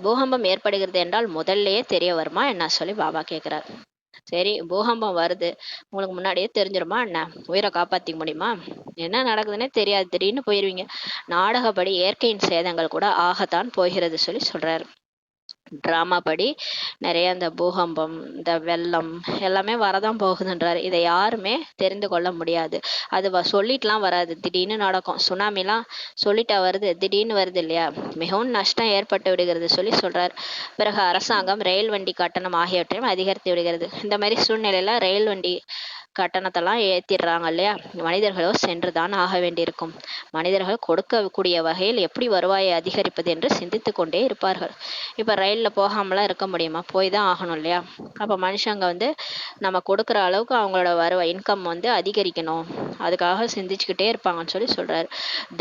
S1: பூகம்பம் ஏற்படுகிறது என்றால் முதல்லயே தெரிய வருமா என்ன சொல்லி பாபா கேட்கிறார். சரி, பூகம்பம் வருது, உங்களுக்கு முன்னாடியே தெரிஞ்சிருமா என்ன? உயிரை காப்பாத்திக்க முடியுமா? என்ன நடக்குதுன்னே தெரியாது, திடீர்னு போயிருவீங்க. நாடகப்படி இயற்கையின் சேதங்கள் கூட ஆகத்தான் போகிறது சொல்லி சொல்றாரு. டிராமா படி நிறைய இந்த பூகம்பம், இந்த வெள்ளம் எல்லாமே வரதான் போகுதுன்றாரு. இதை யாருமே தெரிந்து கொள்ள முடியாது. அது சொல்லிட்டுலாம் வராது, திடீர்னு நடக்கும். சுனாமிலாம் சொல்லிட்டா வருது, திடீர்னு வருது இல்லையா? மிகவும் நஷ்டம் ஏற்பட்டு விடுகிறது சொல்லி சொல்றாரு. பிறகு அரசாங்கம் ரயில் வண்டி கட்டணம் ஆகியவற்றையும் அதிகரித்து விடுகிறது. இந்த மாதிரி சூழ்நிலையில ரயில் வண்டி கட்டணத்தெல்லாம் ஏத்திடுறாங்க இல்லையா? மனிதர்களோ சென்றுதான் ஆக வேண்டியிருக்கும். மனிதர்கள் கொடுக்கக்கூடிய வகையில் எப்படி வருவாயை அதிகரிப்பது என்று சிந்தித்து கொண்டே இருப்பார்கள். இப்ப ரயில்ல போகாமலாம் இருக்க முடியுமா? போய் தான் ஆகணும் இல்லையா? அப்ப மனுஷங்க வந்து நம்ம கொடுக்குற அளவுக்கு அவங்களோட வருவாய் இன்கம் வந்து அதிகரிக்கணும், அதுக்காக சிந்திச்சுக்கிட்டே இருப்பாங்கன்னு சொல்லி சொல்றாரு.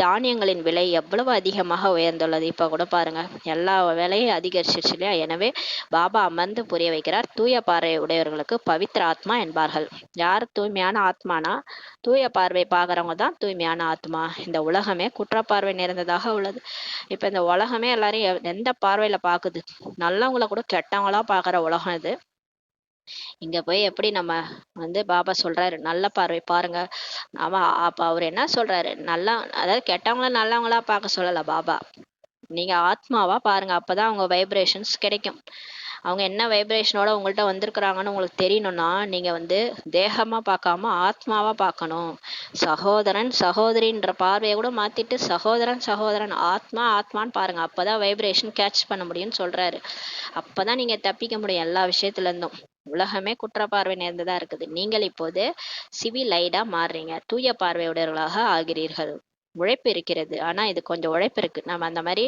S1: தானியங்களின் விலை எவ்வளவு அதிகமாக உயர்ந்துள்ளது. இப்ப கூட பாருங்க, எல்லா விலையும் அதிகரிச்சிருச்சு இல்லையா? எனவே பாபா அமர்ந்து புரிய வைக்கிறார். தூய பார்வை உடையவர்களுக்கு பவித்ர ஆத்மா என்பார்கள். யார் தூய்மையான ஆத்மானா? தூய பார்வை பார்க்கறவங்க தான் தூய்மையான ஆத்மா. இந்த உலகமே குற்றப்பார்வை நிறைந்ததாக உள்ளது. இப்ப இந்த உலகமே எல்லாரையும் எந்த பார்வையில பாக்குது? நல்லவங்கள கூட கெட்டவங்களா பாக்குற உலகம் இது. இங்க போய் எப்படி நம்ம வந்து பாபா சொல்றாரு நல்ல பார்வை பாருங்க. அவன் அப்ப அவர் என்ன சொல்றாரு? நல்லா, அதாவது கெட்டவங்கள நல்லவங்களா பார்க்க சொல்லல பாபா. நீங்க ஆத்மாவா பாருங்க, அப்பதான் அவங்க வைப்ரேஷன்ஸ் கிடைக்கும். அவங்க என்ன வைப்ரேஷனோட உங்கள்கிட்ட வந்திருக்கிறாங்கன்னு உங்களுக்கு தெரியணும்னா நீங்க வந்து தேகமா பார்க்காம ஆத்மாவா பார்க்கணும். சகோதரன் சகோதரின்ற பார்வையை கூட மாத்திட்டு சகோதரன் சகோதரன் ஆத்மா ஆத்மான்னு பாருங்க. அப்பதான் வைப்ரேஷன் கேட்ச் பண்ண முடியும்னு சொல்றாரு. அப்பதான் நீங்க தப்பிக்க முடியும் எல்லா விஷயத்துல இருந்தும். உலகமே குற்ற பார்வை நேர்ந்ததா இருக்குது. நீங்கள் இப்போது சிவிலைடா மாறுறீங்க, தூய பார்வையுடையவர்களாக ஆகிறீர்கள். உழைப்பு இருக்கிறது, ஆனா இது கொஞ்சம் உழைப்பு இருக்கு. நம்ம அந்த மாதிரி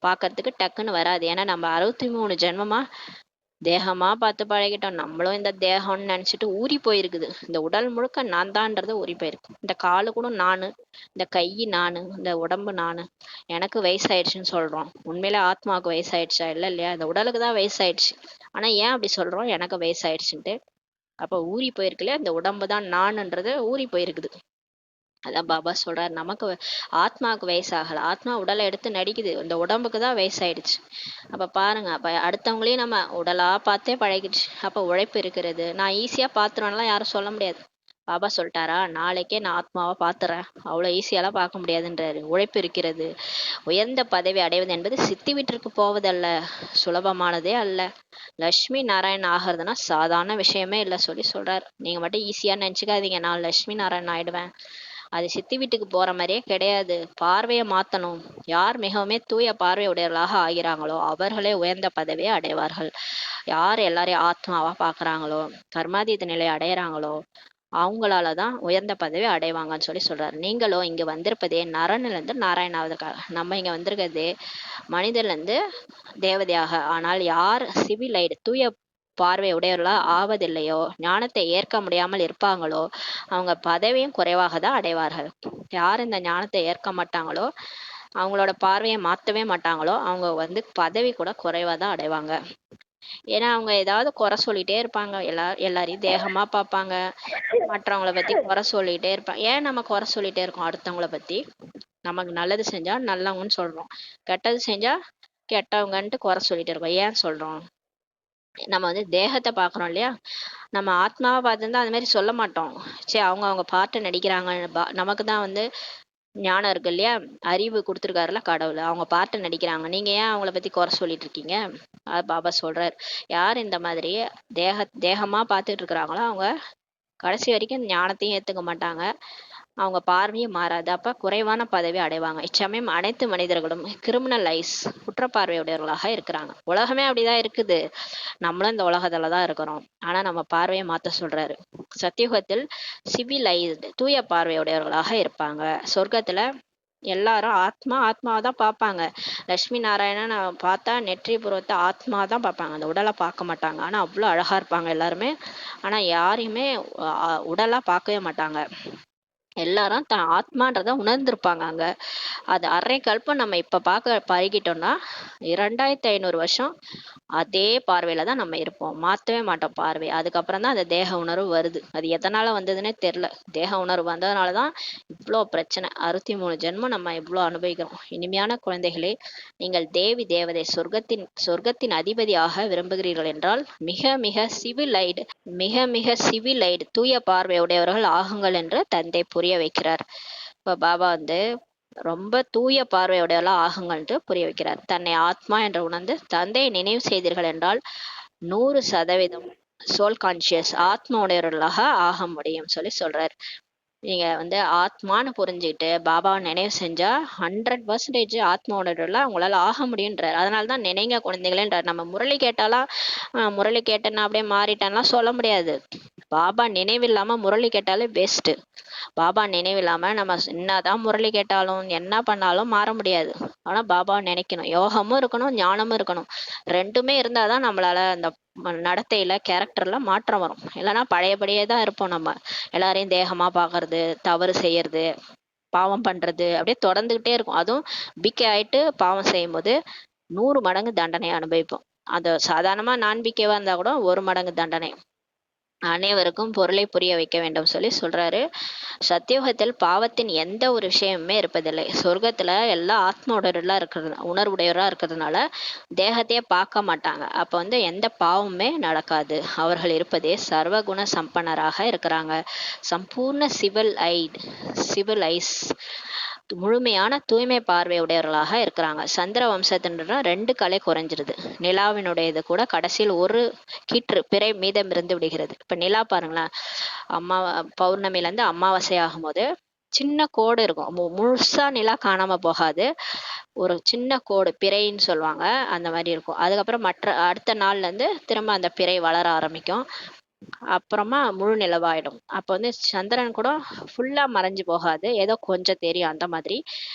S1: பாக்குறதுக்கு டக்குன்னு வராது. ஏன்னா நம்ம 63 ஜென்மமா தேகமா பார்த்து பழகிட்டோம். நம்மளும் இந்த தேகம்னு நினைச்சிட்டு ஊறி போயிருக்குது. இந்த உடல் முழுக்க நான் தான்ன்றது ஊறி போயிருக்கு. இந்த காலு கூட நானு, இந்த கை நானு, இந்த உடம்பு நானு. எனக்கு வயசாயிடுச்சுன்னு சொல்றோம். உண்மையில ஆத்மாவுக்கு வயசாயிடுச்சா? இல்ல இல்லையா? இந்த உடலுக்கு தான் வயசாயிடுச்சு. ஆனா ஏன் அப்படி சொல்றோம் எனக்கு வயசாயிடுச்சுன்ட்டு? அப்ப ஊறி போயிருக்குல்ல, இந்த உடம்பு தான் நானுன்றது ஊறி போயிருக்குது. அதான் பாபா சொல்றாரு, நமக்கு ஆத்மாவுக்கு வயசாகல, ஆத்மா உடலை எடுத்து நடிக்குது, இந்த உடம்புக்கு தான் வயசாயிடுச்சு. அப்ப பாருங்க, அப்ப அடுத்தவங்களையும் நம்ம உடலா பார்த்தே பழகிடுச்சு. அப்ப உழைப்பு இருக்கிறது. நான் ஈஸியா பாத்துருவேன்லாம் யாரும் சொல்ல முடியாது. பாபா சொல்லிட்டாரா, நாளைக்கே நான் ஆத்மாவை பாத்துறேன், அவ்வளவு ஈஸியாலாம் பார்க்க முடியாதுன்றாரு. உழைப்பு இருக்கிறது. உயர்ந்த பதவி அடைவது என்பது சித்தி வீட்டிற்கு போவதல்ல, சுலபமானதே அல்ல. லட்சுமி நாராயண் ஆகிறதுனா சாதாரண விஷயமே இல்லை சொல்லி சொல்றாரு. நீங்க மட்டும் ஈஸியா நினைச்சுக்காதீங்க நான் லட்சுமி நாராயண் ஆயிடுவேன். அது சித்தி வீட்டுக்கு போற மாதிரியே கிடையாது. பார்வையை மாத்தணும். யார் மிகவுமே தூய பார்வை உடையவர்களாக ஆகிறாங்களோ அவர்களே உயர்ந்த பதவியை அடைவார்கள். யார் எல்லாரையும் ஆத்மாவா பாக்குறாங்களோ, கர்மாதீத நிலை அடையறாங்களோ அவங்களால தான் உயர்ந்த பதவி அடைவாங்கன்னு சொல்லி சொல்றாரு. நீங்களும் இங்க வந்திருப்பதே நரனிலிருந்து நாராயணாவதற்காக. நம்ம இங்க வந்திருக்கிறதே மனிதன்லேருந்து தேவதையாக. ஆனால் யார் சிவிலைடு தூய பார்வை உடையவர்களா ஆவதில்லையோ, ஞானத்தை ஏற்க முடியாமல் இருப்பாங்களோ, அவங்க பதவியும் குறைவாக தான் அடைவார்கள். யார் இந்த ஞானத்தை ஏற்க மாட்டாங்களோ, அவங்களோட பார்வையை மாற்றவே மாட்டாங்களோ, அவங்க வந்து பதவி கூட குறைவாக தான் அடைவாங்க. ஏன்னா அவங்க ஏதாவது குறை சொல்லிட்டே இருப்பாங்க. எல்லாரையும் தேகமா பார்ப்பாங்க. மற்றவங்கள பத்தி குறை சொல்லிட்டே இருப்பாங்க. ஏன் நம்ம குறை சொல்லிட்டே இருக்கோம் அடுத்தவங்கள பத்தி? நமக்கு நல்லது செஞ்சா நல்லவங்கன்னு சொல்றோம், கெட்டது செஞ்சா கெட்டவங்கன்ட்டு குறை சொல்லிட்டு இருக்கோம். ஏன் சொல்றோம்? நம்ம வந்து தேகத்தை பார்க்குறோம் இல்லையா? நம்ம ஆத்மாவை பார்த்துருந்தா அந்த மாதிரி சொல்ல மாட்டோம். சரி, அவங்க பாட்டு நடிக்கிறாங்க. நமக்கு தான் வந்து ஞானம் இருக்கு இல்லையா? அறிவு கொடுத்துருக்காருல கடவுள். அவங்க பாட்டு நடிக்கிறாங்க, நீங்க ஏன் அவங்கள பத்தி குறை சொல்லிட்டு இருக்கீங்க? அது பாபா சொல்றாரு. யார் இந்த மாதிரி தேகமா பார்த்துட்டு இருக்கிறாங்களோ அவங்க கடைசி வரைக்கும் ஞானத்தையும் ஏத்துக்க மாட்டாங்க. அவங்க பார்வையும் மாறாது. அப்ப குறைவான பதவி அடைவாங்க. இச்சமயம் அனைத்து மனிதர்களும் கிரிமினலைஸ் குற்றப்பார்வையுடையவர்களாக இருக்கிறாங்க. உலகமே அப்படிதான் இருக்குது. நம்மளும் இந்த உலகத்துல தான் இருக்கிறோம். ஆனா நம்ம பார்வையை மாத்த சொல்றாரு. சத்தியுகத்தில் சிவிலைஸ்டு தூய பார்வையுடையவர்களாக இருப்பாங்க. சொர்க்கத்துல எல்லாரும் ஆத்மாவை தான் பார்ப்பாங்க. லட்சுமி நாராயணன் பார்த்தா நெற்றி புறத்தை ஆத்மா தான் பார்ப்பாங்க, அந்த உடலை பார்க்க மாட்டாங்க. ஆனா அவ்வளோ அழகா இருப்பாங்க எல்லாருமே. ஆனா யாரையுமே உடலா பார்க்கவே மாட்டாங்க. எல்லாரும் தான் ஆத்மான்றத உணர்ந்திருப்பாங்க அங்க. அது அரை கல்பம் நம்ம இப்ப பார்க்க பழகிட்டோம்னா 2500 வருஷம் அதே பார்வையில தான் நம்ம இருப்போம். மாத்தவே மாட்டோம் பார்வை. அதுக்கப்புறம் தான் அந்த தேக உணர்வு வருது. அது எதனால வந்ததுன்னே தெரியல. தேக உணர்வு வந்ததுனாலதான் இவ்வளோ பிரச்சனை. 63 ஜென்மம் நம்ம இவ்வளோ அனுபவிக்கிறோம். இனிமையான குழந்தைகளே, நீங்கள் தேவி தேவதை சொர்க்கத்தின் அதிபதியாக விரும்புகிறீர்கள் என்றால் மிக மிக சிவிலைடு தூய பார்வையுடையவர்கள் ஆகுங்கள் என்று தந்தை புரிய வைக்கிறார். இப்ப பாபா வந்து ரொம்ப தூய பார்வையுடையவர்களா ஆகுங்கள்ட்டு புரிய வைக்கிறார். தன்னை ஆத்மா என்று உணர்ந்து தந்தையை நினைவு செய்தீர்கள் என்றால் 100% சோல் கான்சியஸ் ஆத்மா உடையவர்களாக ஆக முடியும் சொல்லி சொல்றாரு. நீங்க வந்து ஆத்மான்னு புரிஞ்சுக்கிட்டு பாபாவை நினைவு செஞ்சா 100% ஆத்மா உணர்வுல உங்களால ஆக முடியுன்றார். அதனாலதான் நினைங்க குழந்தைகளேன்றார். நம்ம முரளி கேட்டாலாம் முரளி கேட்டேன்னா அப்படியே மாறிட்டேன்னா சொல்ல முடியாது. பாபா நினைவில்லாம முரளி கேட்டாலே பெஸ்ட். பாபா நினைவில்லாம நம்ம என்னதான் முரளி கேட்டாலும் என்ன பண்ணாலும் மாற முடியாது. ஆனா பாபாவை நினைக்கணும். யோகமும் இருக்கணும், ஞானமும் இருக்கணும். ரெண்டுமே இருந்தாதான் நம்மளால அந்த நடத்தையில கேரக்டர்ல மாற்றம் வரும். இல்லைன்னா பழையபடியே தான் இருப்போம். நம்ம எல்லாரையும் தேகமா பாக்குறது, தவறு செய்யறது, பாவம் பண்றது அப்படியே தொடர்ந்துகிட்டே இருக்கும். அதுவும் பிகே ஆயிட்டு பாவம் செய்யும் போது 100 மடங்கு தண்டனை அனுபவிப்போம். அது சாதாரணமா நான்பிக்கைவா இருந்தா கூட 1 மடங்கு தண்டனை. அனைவருக்கும் பொருளை புரிய வைக்க வேண்டும் சொல்லி சொல்றாரு. சத்தியுகத்தில் பாவத்தின் எந்த ஒரு விஷயமுமே இருப்பதில்லை. சொர்க்கத்துல எல்லாம் ஆத்ம உணர்வுடையவரா இருக்கிறதுனால தேகத்தையே பார்க்க மாட்டாங்க. அப்ப வந்து எந்த பாவமுமே நடக்காது. அவர்கள் இருப்பதே சர்வகுண சம்பன்னராக இருக்கிறாங்க. சம்பூர்ண சிவில் ஐஸ் முழுமையான தூய்மை பார்வை உடையவர்களாக இருக்கிறாங்க. சந்திர வம்சத்தின்ற 2 கலை குறைஞ்சிருது. நிலாவினுடையது கூட கடைசியில் ஒரு கீற்று பிறை மீதம் இருந்து விடுகிறது. இப்ப நிலா பாருங்களேன், பௌர்ணமில இருந்து அமாவாசை ஆகும்போது சின்ன கோடு இருக்கும். முழுசா நிலா காணாம போகாது. ஒரு சின்ன கோடு பிறைன்னு சொல்லுவாங்க, அந்த மாதிரி இருக்கும். அதுக்கப்புறம் அடுத்த நாள்ல இருந்து திரும்ப அந்த பிறை வளர ஆரம்பிக்கும். அப்புறமா முழு நிலவாயிடும். அப்ப வந்து சந்திரன் கூட ஃபுல்லா மறைஞ்சு போகாது, ஏதோ கொஞ்சம் தெரியும். அந்த மாதிரி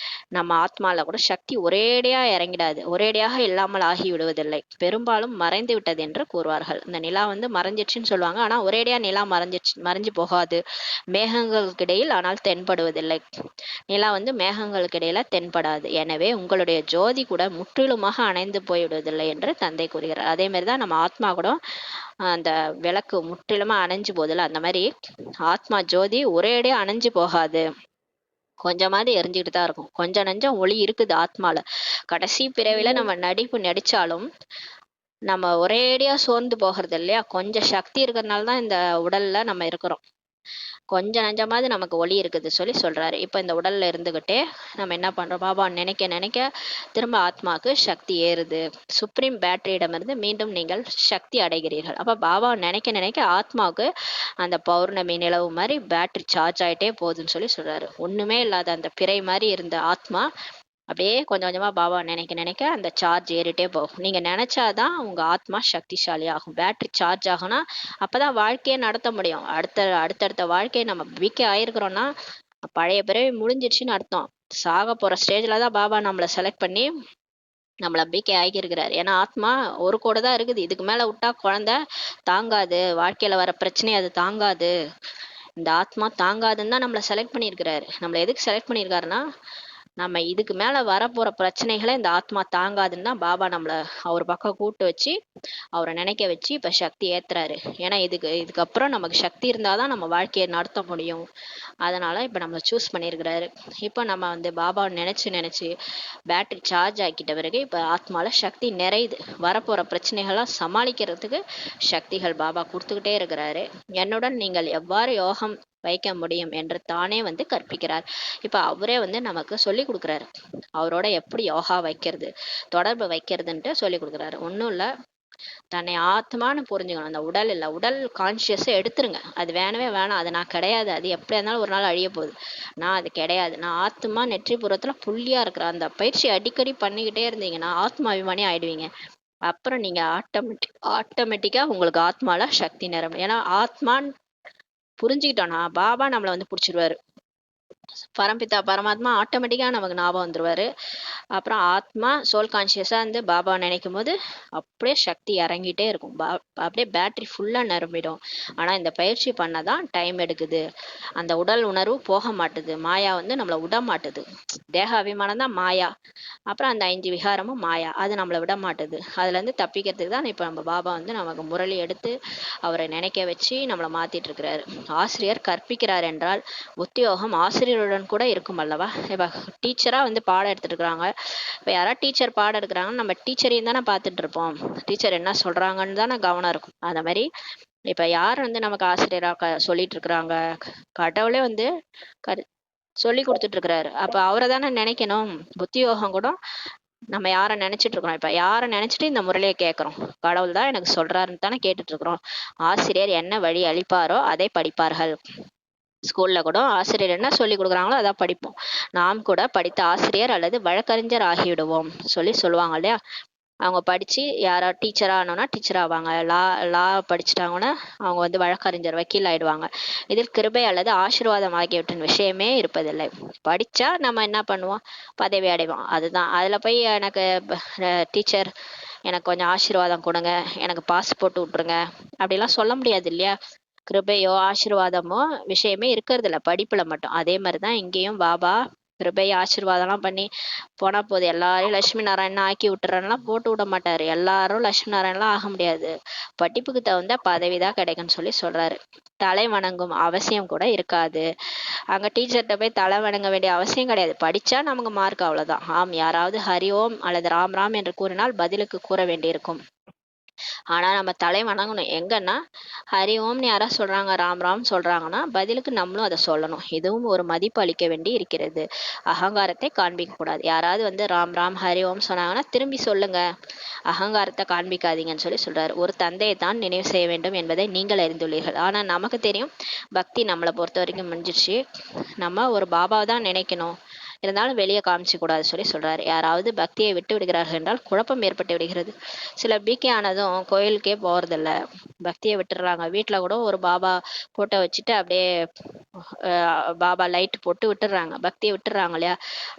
S1: நம்ம ஆத்மால கூட சக்தி ஒரேடியா இறங்கிடாது, ஒரேடியாக இல்லாமல் ஆகி விடுவதில்லை. பெரும்பாலும் மறைந்து விட்டது என்று கூறுவார்கள். இந்த நிலா வந்து மறைஞ்சிடுச்சுன்னு சொல்லுவாங்க. ஆனா ஒரேடியா நிலா மறைஞ்சு போகாது. மேகங்களுக்கு இடையில் ஆனால் தென்படுவதில்லை. நிலா வந்து மேகங்களுக்கு இடையில தென்படாது. எனவே உங்களுடைய ஜோதி கூட முற்றிலுமாக அணைந்து போய்விடுவதில்லை என்று தந்தை கூறுகிறார். அதே மாதிரிதான் நம்ம ஆத்மா கூட அந்த விளக்கு முற்றிலுமா அணைஞ்சு போதில்ல, அந்த மாதிரி ஆத்மா ஜோதி ஒரேடியா அணைஞ்சு போகாது. கொஞ்சமாவது எரிஞ்சுக்கிட்டு தான் இருக்கும். கொஞ்சம் நஞ்சம் ஒளி இருக்குது ஆத்மால. கடைசி பிறவில நம்ம நடிச்சாலும் நம்ம ஒரேடியா சோர்ந்து போகிறது இல்லையா? கொஞ்சம் சக்தி இருக்கிறதுனால தான் இந்த உடல்ல நம்ம இருக்கிறோம். கொஞ்சம் நஞ்சமாவது நமக்கு ஒளி இருக்குது சொல்லி சொல்றாரு. இப்ப இந்த உடல்ல இருந்துகிட்டே நம்ம என்ன பண்றோம்? பாபா நினைக்க நினைக்க திரும்ப ஆத்மாக்கு சக்தி ஏறுது. சுப்ரீம் பேட்டரியிடமிருந்து மீண்டும் நீங்கள் சக்தி அடைகிறீர்கள். அப்ப பாபா நினைக்க நினைக்க ஆத்மாவுக்கு அந்த பௌர்ணமி நிலவு மாதிரி பேட்டரி சார்ஜ் ஆயிட்டே போகுதுன்னு சொல்லி சொல்றாரு. ஒண்ணுமே இல்லாத அந்த பிறை மாதிரி இருந்த ஆத்மா அப்படியே கொஞ்சம் கொஞ்சமா பாபா நினைக்க நினைக்க அந்த சார்ஜ் ஏறிட்டே போகும். நீங்க நினைச்சாதான் உங்க ஆத்மா சக்திசாலி ஆகும். பேட்டரி சார்ஜ் ஆகும்னா அப்பதான் வாழ்க்கையை நடத்த முடியும். அடுத்தடுத்த வாழ்க்கையை நம்ம பிகே ஆயிருக்கிறோம்னா பழைய பிறவி முடிஞ்சிடுச்சுன்னு அர்த்தம். சாக போற ஸ்டேஜ்ல தான் பாபா நம்மளை செலக்ட் பண்ணி நம்மள பிகே ஆகியிருக்கிறார். ஏன்னா ஆத்மா ஒரு கோடு தான் இருக்குது. இதுக்கு மேல விட்டா குழந்தை தாங்காது, வாழ்க்கையில வர பிரச்சனை அது தாங்காது, இந்த ஆத்மா தாங்காதுன்னு தான் நம்மளை செலக்ட் பண்ணியிருக்கிறாரு. நம்மளை எதுக்கு செலக்ட் பண்ணியிருக்காருன்னா நம்ம இதுக்கு மேல வரப்போற பிரச்சனைகளை இந்த ஆத்மா தாங்காதுன்னு தான் பாபா நம்மள அவர் பக்கம் கூட்டு வச்சு அவரை நினைக்க வச்சு இப்ப சக்தி ஏத்துறாரு. ஏன்னா இதுக்கப்புறம் நமக்கு சக்தி இருந்தாதான் நம்ம வாழ்க்கையை நடத்த முடியும். அதனால இப்ப நம்மளை சூஸ் பண்ணியிருக்கிறாரு. இப்ப நம்ம வந்து பாபாவை நினைச்சு நினைச்சு பேட்டரி சார்ஜ் ஆக்கிட்ட பிறகு இப்ப ஆத்மால சக்தி நிறையுது. வரப்போற பிரச்சனைகள்லாம் சமாளிக்கிறதுக்கு சக்திகள் பாபா கொடுத்துக்கிட்டே இருக்கிறாரு. என்னுடன் நீங்கள் எவ்வாறு யோகம் வைக்க முடியும் என்று தானே வந்து கற்பிக்கிறார். இப்ப அவரே வந்து நமக்கு சொல்லி கொடுக்குறாரு. அவரோட எப்படி யோகா வைக்கிறது, தொடர்பு வைக்கிறதுன்ட்டு சொல்லி கொடுக்குறாரு. ஒன்றும் இல்லை, தன்னை ஆத்மான்னு புரிஞ்சுக்கணும். அந்த உடல் இல்லை, உடல் கான்சியஸை எடுத்துருங்க. அது வேணவே வேணாம், அது நான் கிடையாது, அது எப்படியா இருந்தாலும் ஒரு நாள் அழிய போகுது, நான் அது கிடையாது, நான் ஆத்மா நெற்றிபுறத்துல புள்ளியா இருக்கிறேன். அந்த பயிற்சி அடிக்கடி பண்ணிக்கிட்டே இருந்தீங்கன்னா ஆத்மா அபிமானி ஆயிடுவீங்க. அப்புறம் நீங்க ஆட்டோமேட்டிக்கா உங்களுக்கு ஆத்மால சக்தி நிரம்பும். ஏன்னா ஆத்மான்னு புரிஞ்சுக்கிட்டோம்னா பாபா நம்மளை வந்து பிடிச்சிருவாரு. பரம்பிதா பரமாத்மா ஆட்டோமேட்டிக்கா நமக்கு ஞாபகம் வந்துருவாரு. அப்புறம் ஆத்மா சோல் கான்சியஸா வந்து பாபாவை நினைக்கும் போது அப்படியே சக்தி இறங்கிட்டே இருக்கும். அப்படியே பேட்டரி ஃபுல்லா நிரம்பிடும். ஆனா இந்த பயிற்சி பண்ணதான் டைம் எடுக்குது. அந்த உடல் உணர்வு போக மாட்டுது. மாயா வந்து நம்மளை விட மாட்டுது. தேக அபிமானம் தான் மாயா. அப்புறம் அந்த 5 விகாரமும் மாயா, அது நம்மளை விட மாட்டுது. அதுல இருந்து தப்பிக்கிறதுக்கு தான் இப்ப நம்ம பாபா வந்து நமக்கு முரளி எடுத்து அவரை நினைக்க வச்சு நம்மளை மாத்திட்டு இருக்கிறாரு. ஆசிரியர் கற்பிக்கிறார் என்றால் உத்தியோகம் ஆசிரியருடன் கூட இருக்கும் அல்லவா. இப்ப டீச்சரா வந்து பாடம் எடுத்துட்டு இருக்கிறாங்க. இப்ப யாராவது டீச்சர் பாடம் எடுக்கிறாங்கன்னு நம்ம டீச்சரையும் தானே பார்த்துட்டு இருப்போம். டீச்சர் என்ன சொல்றாங்கன்னு தானே கவனம் இருக்கும். அந்த மாதிரி இப்ப யார் வந்து நமக்கு ஆசிரியரா சொல்லிட்டு இருக்கிறாங்க, கடவுளே வந்து சொல்லி கொடுத்துட்டு இருக்கிறாரு. அப்ப அவரை தானே நினைக்கணும். புத்தி யோகம் கூட நம்ம யாரை நினைச்சிட்டு இருக்கிறோம். இப்ப யாரை நினைச்சிட்டு இந்த முறையிலேயே கேட்கிறோம், கடவுள் தான் எனக்கு சொல்றாருன்னு தானே கேட்டுட்டு இருக்கிறோம். ஆசிரியர் என்ன வழி அளிப்பாரோ அதை படிப்பார்கள். ஸ்கூல்ல கூட ஆசிரியர் என்ன சொல்லி கொடுக்குறாங்களோ அதான் படிப்போம். நாம் கூட படித்த ஆசிரியர் அல்லது வழக்கறிஞர் ஆகிவிடுவோம் சொல்லுவாங்க இல்லையா. அவங்க படிச்சு யாரா டீச்சர் ஆனோன்னா டீச்சர் ஆவாங்க. லா படிச்சுட்டாங்கன்னா அவங்க வந்து வழக்கறிஞர் வக்கீல் ஆயிடுவாங்க. இதில் கிருபை அல்லது ஆசீர்வாதம் ஆகியவற்றின் விஷயமே இருப்பதில்லை. படிச்சா நம்ம என்ன பண்ணுவோம், பதவி அடைவோம். அதுதான். அதுல போய் எனக்கு டீச்சர் எனக்கு கொஞ்சம் ஆசீர்வாதம் கொடுங்க, எனக்கு பாஸ் போட்டு விட்டுருங்க அப்படிலாம் சொல்ல முடியாது இல்லையா. கிருபையோ ஆசீர்வாதமோ விஷயமே இருக்கிறது இல்ல, படிப்புல மட்டும். அதே மாதிரிதான் இங்கேயும் பாபா கிருபை ஆசீர்வாதம்லாம் பண்ணி போனா போது எல்லாரையும் லட்சுமி நாராயணன் ஆக்கி விட்டுறலாம் போட்டு விட மாட்டாரு. எல்லாரும் லட்சுமி நாராயணன்லாம் ஆக முடியாது. படிப்புக்கு தகுந்த பதவிதான் கிடைக்கும்னு சொல்றாரு. தலை வணங்கும் அவசியம் கூட இருக்காது. அங்க டீச்சர்கிட்ட போய் தலை வணங்க வேண்டிய அவசியம் கிடையாது. படிச்சா நமக்கு மார்க், அவ்வளவுதான். ஆம், யாராவது ஹரி ஓம் அல்லது ராம் ராம் என்று கூறினால் பதிலுக்கு கூற வேண்டியிருக்கும். ஆனா நம்ம தலை வணங்கணும். எங்கன்னா ஹரி ஓம்னு யாரா சொல்றாங்க, ராம் ராம் சொல்றாங்கன்னா பதிலுக்கு நம்மளும் அதை சொல்லணும். இதுவும் ஒரு மதிப்பு அளிக்க வேண்டி இருக்கிறது. அகங்காரத்தை காண்பிக்க கூடாது. யாராவது வந்து ராம் ராம் ஹரி ஓம் சொன்னாங்கன்னா திரும்பி சொல்லுங்க, அகங்காரத்தை காண்பிக்காதீங்கன்னு சொல்றாரு. ஒரு தந்தையை தான் நினைவு செய்ய வேண்டும் என்பதை நீங்கள் அறிந்துள்ளீர்கள். ஆனா நமக்கு தெரியும் பக்தி நம்மளை பொறுத்த வரைக்கும் முடிஞ்சிருச்சு. நம்ம ஒரு பாபாவை தான் நினைக்கணும், இருந்தாலும் வெளியே காமிச்சு கூடாது சொல்றாரு. யாராவது பக்தியை விட்டு விடுகிறார்கள் என்றால் குழப்பம் ஏற்பட்டு விடுகிறது. சில பிகே ஆனதும் கோயிலுக்கே போறதில்ல, பக்தியை விட்டுறாங்க. வீட்டுல கூட ஒரு பாபா போட்டோ வச்சுட்டு அப்படியே பாபா லைட் போட்டு விட்டுறாங்க, பக்தியை விட்டுறாங்க இல்லையா.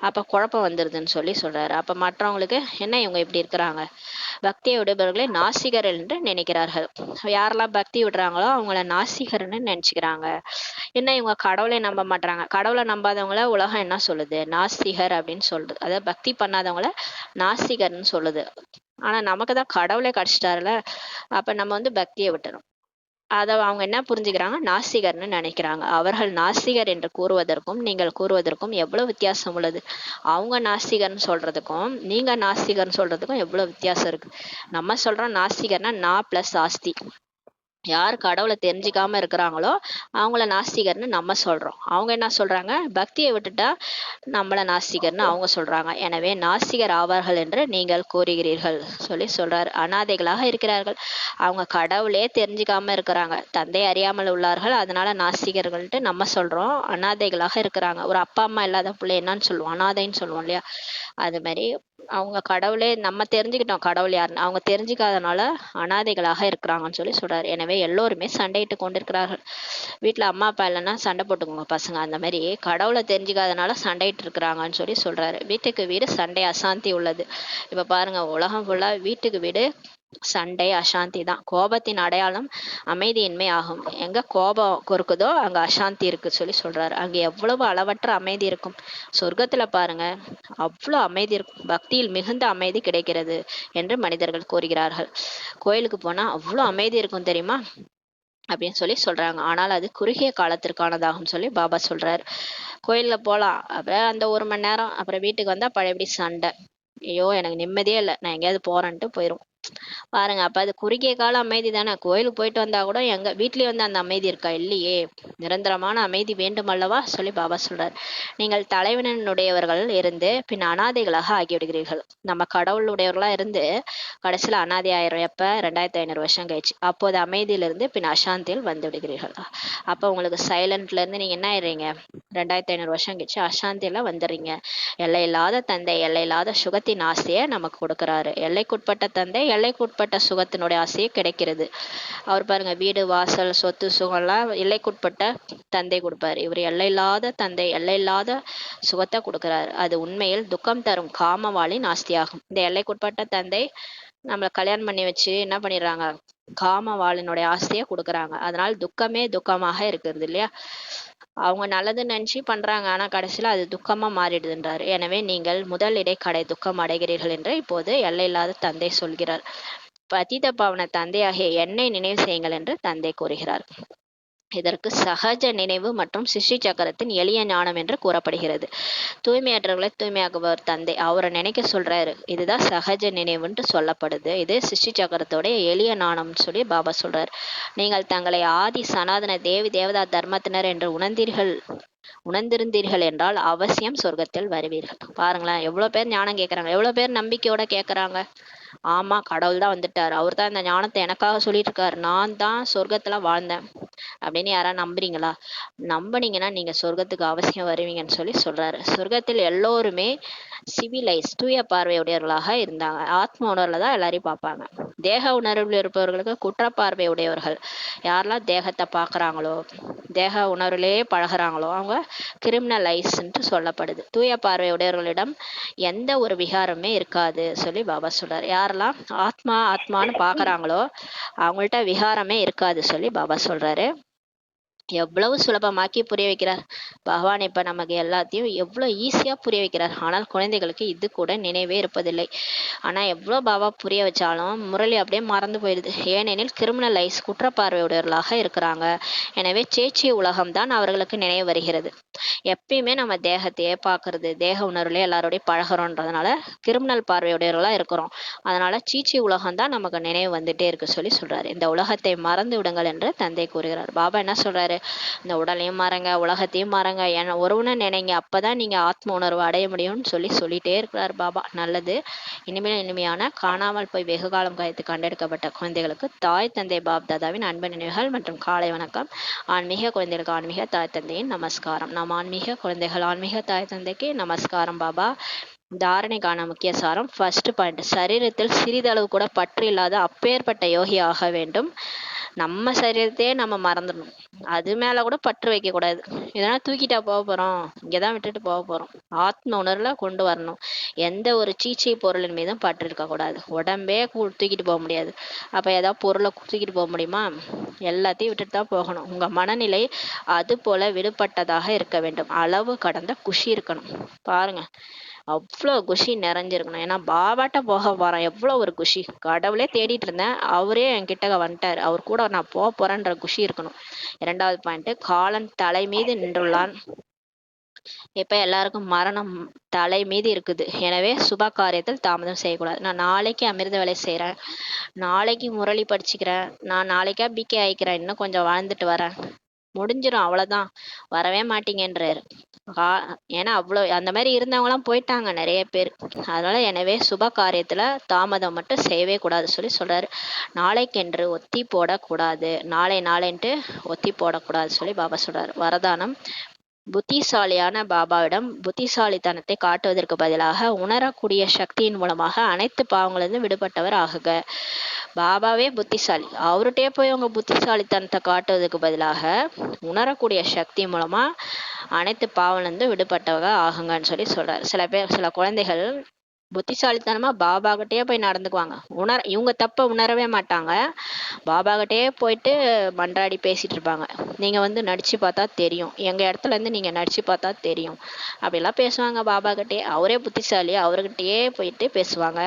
S1: அப்ப குழப்பம் வந்துருதுன்னு சொல்றாரு. அப்ப மற்றவங்களுக்கு என்ன இவங்க இப்படி இருக்கிறாங்க, பக்தியை விடுபவர்களை நாசிகர் என்று நினைக்கிறார்கள். யாரெல்லாம் பக்தி விடுறாங்களோ அவங்கள நாசிகர்னு நினைச்சுக்கிறாங்க. என்ன இவங்க கடவுளை நம்ப மாட்டாங்க. கடவுளை நம்பாதவங்கள உலகம் என்ன சொல்லுது, நாஸ்திகர் அப்படின்னு சொல்லுது. அதாவது பக்தி பண்ணாதவங்கள நாஸ்திகர்னு சொல்லுது. ஆனா நமக்கு தான் கடவுளை கிடைச்சிட்டாருல, அப்ப நம்ம வந்து பக்தியை விட்டுறோம். அதை அவங்க என்ன புரிஞ்சுக்கிறாங்க, நாஸ்திகர்னு நினைக்கிறாங்க. அவர்கள் நாஸ்திகர் என்று கூறுவதற்கும் நீங்கள் கூறுவதற்கும் எவ்வளவு வித்தியாசம் உள்ளது. அவங்க நாஸ்திகர்னு சொல்றதுக்கும் நீங்க நாஸ்திகர்னு சொல்றதுக்கும் எவ்வளவு வித்தியாசம் இருக்கு. நம்ம சொல்றோம் நாஸ்திகர்னா நா பிளஸ் ஆஸ்தி, யார் கடவுளை தெரிஞ்சுக்காம இருக்கிறாங்களோ அவங்கள நாஸ்திகர்னு நம்ம சொல்றோம். அவங்க என்ன சொல்றாங்க, பக்தியை விட்டுட்டா நம்மள நாஸ்திகர்னு அவங்க சொல்றாங்க. எனவே நாஸ்திகர் ஆவார்கள் என்று நீங்கள் கூறுகிறீர்கள் சொல்லி சொல்றாரு. அனாதைகளாக இருக்கிறார்கள், அவங்க கடவுளே தெரிஞ்சுக்காம இருக்கிறாங்க, தந்தை அறியாமல் உள்ளார்கள், அதனால நாஸ்திகர்கள்ட்டு நம்ம சொல்றோம். அனாதைகளாக இருக்கிறாங்க, ஒரு அப்பா அம்மா இல்லாத பிள்ளை என்னன்னு சொல்லுவோம், அனாதைன்னு சொல்லுவோம் இல்லையா? அது மாதிரி அவங்க கடவுளே நம்ம தெரிஞ்சுக்கிட்டோம் கடவுள் யாருன்னு, அவங்க தெரிஞ்சுக்காதனால அனாதைகளாக இருக்கிறாங்கன்னு சொல்லி சொல்றாரு. எனவே எல்லோருமே சண்டையிட்டு கொண்டிருக்கிறார்கள். வீட்டுல அம்மா அப்பா இல்லைன்னா சண்டை போட்டுக்கோங்க பசங்க, அந்த மாதிரி கடவுளை தெரிஞ்சுக்காதனால சண்டையிட்டு இருக்கிறாங்கன்னு சொல்லி சொல்றாரு. வீட்டுக்கு வீடு சண்டை அசாந்தி உள்ளது. இப்ப பாருங்க, உலகம் ஃபுல்லா வீட்டுக்கு வீடு சண்டை அசாந்தி தான். கோபத்தின் அடையாளம் அமைதியின்மை ஆகும். எங்க கோபம் இருக்குதோ அங்க அசாந்தி இருக்கு சொல்லி சொல்றாரு. அங்க எவ்வளவு அளவற்ற அமைதி இருக்கும். சொர்க்கத்துல பாருங்க, அவ்வளவு அமைதி இருக்கும், பக்தியில் மிகுந்த அமைதி கிடைக்கிறது என்று மனிதர்கள் கூறுகிறார்கள். கோயிலுக்கு போனா அவ்வளவு அமைதி இருக்கும் தெரியுமா அப்படின்னு சொல்லி சொல்றாங்க. ஆனால் அது குறுகிய காலத்திற்கானதாகும் சொல்லி பாபா சொல்றாரு. கோயில்ல போலாம், அப்புறம் அந்த 1 மணி நேரம், அப்புறம் வீட்டுக்கு வந்தா பழையபடி சண்டை. ஐயோ எனக்கு நிம்மதியே இல்லை, நான் எங்கேயாவது போறேன்ட்டு போயிரும். பாருங்க, அப்ப அது குறுகிய கால அமைதி தானே. கோயிலுக்கு போயிட்டு வந்தா கூட எங்க வீட்லயே வந்து அந்த அமைதி இருக்கா? இல்லையே. நிரந்தரமான அமைதி வேண்டும் அல்லவா சொல்லி பாபா சொல்றார். நீங்கள் தலைவனுடையவர்கள் இருந்து பின் அனாதைகளாக ஆகிவிடுகிறீர்கள். நம்ம கடவுளுடையவர்களா இருந்து கடைசியில அனாதை ஆயிரம். எப்ப? 2500 வருஷம் கழிச்சு. அப்போது அமைதியிலிருந்து பின் அசாந்தியில் வந்து விடுகிறீர்கள். அப்ப உங்களுக்கு சைலண்ட்ல இருந்து நீங்க என்ன ஆயிடுறீங்க, 2500 வருஷம் கழிச்சு அசாந்தியில வந்துடுறீங்க. எல்லையில்லாத தந்தை எல்லையில்லாத சுகத்தின் ஆசையை நமக்கு கொடுக்கிறாரு. எல்லைக்குட்பட்ட தந்தை எல்லைக்குட்பட்ட சுகத்தினுடைய ஆசையை கிடைக்கிறது. அவர் பாருங்க, வீடு வாசல் சொத்து சுகம்லாம் எல்லைக்குட்பட்ட தந்தை கொடுப்பாரு. இவர் எல்லையில்லாத தந்தை எல்லையில்லாத சுகத்தை கொடுக்கிறாரு. அது உண்மையில் துக்கம் தரும் காமவாளின் ஆஸ்தியாகும். இந்த எல்லைக்குட்பட்ட தந்தை நம்மளை கல்யாணம் பண்ணி வச்சு என்ன பண்ணிடுறாங்க, காமவாளினுடைய ஆசையை கொடுக்குறாங்க. அதனால துக்கமே துக்கமாக இருக்கிறது இல்லையா? அவங்க நல்லது நினைச்சு பண்றாங்க, ஆனா கடைசியில அது துக்கமா மாறிடுதுன்றாரு. எனவே நீங்கள் முதல் இடைக்கடை துக்கம் அடைகிறீர்கள் என்று இப்போது எல்லையில்லாத தந்தை சொல்கிறார். பதித பாவன தந்தையாகிய என்னை நினைவு செய்யுங்கள் என்று தந்தை கூறுகிறார். இதற்கு சகஜ நினைவு மற்றும் சிருஷ்டி சக்கரத்தின் எளிய ஞானம் என்று கூறப்படுகிறது. தூய்மையற்றவர்களை தூய்மையாக்குபவர் தந்தை, அவரை நினைக்க சொல்றாரு. இதுதான் சகஜ நினைவுன்ட்டு சொல்லப்படுது. இது சிருஷ்டி சக்கரத்தோடைய எளிய ஞானம்னு சொல்லி பாபா சொல்றாரு. நீங்கள் தங்களை ஆதி சனாதன தேவி தேவதா தர்மத்தினர் என்று உணர்ந்திருந்தீர்கள் என்றால் அவசியம் சொர்க்கத்தில் வருவீர்கள். பாருங்களேன், எவ்வளவு பேர் ஞானம் கேட்கறாங்க, எவ்வளவு பேர் நம்பிக்கையோட கேட்கறாங்க. ஆமா, கடவுள் தான் வந்துட்டார், அவர் தான் இந்த ஞானத்தை எனக்காக சொல்லிட்டு இருக்காரு, நான் தான் சொர்க்கத்துல வாழ்ந்தேன் அப்படின்னு யாரா நம்புறீங்களா? நம்பினீங்கன்னா நீங்க சொர்க்கத்துக்கு அவசியம் வருவீங்கன்னு சொல்லி சொல்றாரு. சொர்க்கத்தில் எல்லோருமே சிவிலைஸ் தூய பார்வையுடையவர்களாக இருந்தாங்க. ஆத்ம உணர்வுல தான் எல்லாரையும் பார்ப்பாங்க. தேக உணர்வில் இருப்பவர்களுக்கு குற்றப்பார்வை உடையவர்கள். யாரெல்லாம் தேகத்தை பார்க்குறாங்களோ, தேக உணர்விலேயே பழகிறாங்களோ அவங்க கிரிமினலைஸ்ன்ட்டு சொல்லப்படுது. தூய பார்வை உடையவர்களிடம் எந்த ஒரு விகாரமே இருக்காது சொல்லி பாபா சொல்றாரு. யாரெல்லாம் ஆத்மா ஆத்மான்னு பார்க்குறாங்களோ அவங்கள்ட்ட விகாரமே இருக்காது சொல்லி பாபா சொல்றாரு. எவ்வளவு சுலபமாக்கி புரிய வைக்கிறார் பகவான். இப்ப நமக்கு எல்லாத்தையும் எவ்வளவு ஈஸியா புரிய வைக்கிறார். ஆனால் குழந்தைகளுக்கு இது கூட நினைவே இருப்பதில்லை. ஆனா எவ்வளவு பாபா புரிய வச்சாலும் முரளி அப்படியே மறந்து போயிடுது. ஏனெனில் கிரிமினலைஸ் குற்றப்பார்வையுடையவர்களாக இருக்கிறாங்க. எனவே சேச்சி உலகம்தான் அவர்களுக்கு நினைவு வருகிறது. எப்பயுமே நம்ம தேகத்தையே பார்க்கறது, தேக உணர்வுலேயே எல்லாரோடையும் பழகிறோன்றதுனால கிரிமினல் பார்வையுடையவர்களா இருக்கிறோம். அதனால சீச்சி உலகம் தான் நமக்கு நினைவு வந்துட்டே இருக்கு சொல்லி சொல்றாரு. இந்த உலகத்தை மறந்து விடுங்கள் என்று தந்தை கூறுகிறார். பாபா என்ன சொல்றாரு, இந்த உடலையும் மறங்க, உலகத்தையும் மறங்க, என ஒருவனை நினைங்க, அப்பதான் நீங்க ஆத்ம உணர்வு அடைய முடியும்னு சொல்லிட்டே இருக்கிறார் பாபா. நல்லது. இனிமேல் இனிமையான காணாமல் போய் வெகு காலம் கழித்து கண்டெடுக்கப்பட்ட குழந்தைகளுக்கு தாய் தந்தை பாப் தாதாவின் அன்பு நினைவுகள் மற்றும் காலை வணக்கம். ஆன்மீக குழந்தைகளுக்கு ஆன்மீக தாய் தந்தையின் நமஸ்காரம். நம் ஆன்மீக குழந்தைகள் ஆன்மீக தாய் தந்தைக்கு நமஸ்காரம் பாபா. தாரணைக்கான முக்கிய சாரம். ஃபர்ஸ்ட் பாயிண்ட், சரீரத்தில் சிறிதளவு கூட பற்று இல்லாத அப்பேற்பட்ட யோகி ஆக வேண்டும். நம்ம சரீரத்தையே நம்ம மறந்துடணும், அது மேல கூட பற்று வைக்க கூடாது. இதெல்லாம் தூக்கிட்டா போக போறோம், இங்கதான் விட்டுட்டு போக போறோம். ஆத்ம உணர்வுல கொண்டு வரணும். எந்த ஒரு சீச்சை பொருளின் மீதும் பற்று இருக்க கூடாது. உடம்பே தூக்கிட்டு போக முடியாது, அப்ப ஏதாவது பொருளை தூக்கிட்டு போக முடியுமா? எல்லாத்தையும் விட்டுட்டு தான் போகணும். உங்க மனநிலை அது போல விடுபட்டதாக இருக்க வேண்டும். அளவு கடந்த குஷி இருக்கணும். பாருங்க, அவ்வளோ குஷி நிறைஞ்சிருக்கணும். ஏன்னா பாபாட்ட போக போறேன், எவ்வளோ ஒரு குஷி. கடவுளே தேடிட்டு இருந்தேன், அவரே என்கிட்ட வந்துட்டாரு, அவர் கூட நான் போக போறேன்ற குஷி இருக்கணும். 2வது பாயிண்ட், காலன் தலை மீது நின்றுள்ளான். இப்ப எல்லாருக்கும் மரணம் தலை மீது இருக்குது. எனவே சுப காரியத்தில் தாமதம் செய்யக்கூடாது. நான் நாளைக்கு அமிர்த வேலை செய்றேன். நாளைக்கு முரளி படிச்சுக்கிறேன். நான் நாளைக்கா பிகே ஆயிக்கிறேன். இன்னும் கொஞ்சம் வாழ்ந்துட்டு வரேன். முடிஞ்சிரும் அவ்வளவுதான். வரவே மாட்டீங்கன்றாரு. ஏன்னா அவ்வளோ அந்த மாதிரி இருந்தவங்கலாம் போயிட்டாங்க நிறைய பேர். அதனால எனவே சுப காரியத்துல தாமதம் மட்டும் செய்யவே கூடாது சொல்லி சொல்றாரு. நாளைக்கென்று ஒத்தி போடக்கூடாது. நாளைன்ட்டு ஒத்தி போடக்கூடாது சொல்லி பாபா சொல்றாரு. வரதானம்: புத்திசாலியான பாபாவிடம் புத்திசாலித்தனத்தை காட்டுவதற்கு பதிலாக உணரக்கூடிய சக்தியின் மூலமாக அனைத்து பாவங்களிலிருந்து விடுபட்டவர் ஆகுக. பாபாவே புத்திசாலி, அவர்கிட்டயே போய் உங்க புத்திசாலித்தனத்தை காட்டுவதற்கு பதிலாக உணரக்கூடிய சக்தி மூலமா அனைத்து பாவங்களிலிருந்து விடுபட்டவங்க ஆகுங்கன்னு சொல்லி சொல்றாரு. சில குழந்தைகள் புத்திசாலித்தனமா பாபா கிட்டயே போய் நடந்துக்குவாங்க. இவங்க தப்ப உணரவே மாட்டாங்க. பாபா கிட்டயே போயிட்டு மன்றாடி பேசிட்டு இருப்பாங்க. நீங்க நடிச்சு பார்த்தா தெரியும், எங்க இடத்துல இருந்து நீங்க நடிச்சு பார்த்தா தெரியும் அப்படிலாம் பேசுவாங்க பாபா கிட்டயே. அவரே புத்திசாலி, அவர்கிட்டயே போயிட்டு பேசுவாங்க.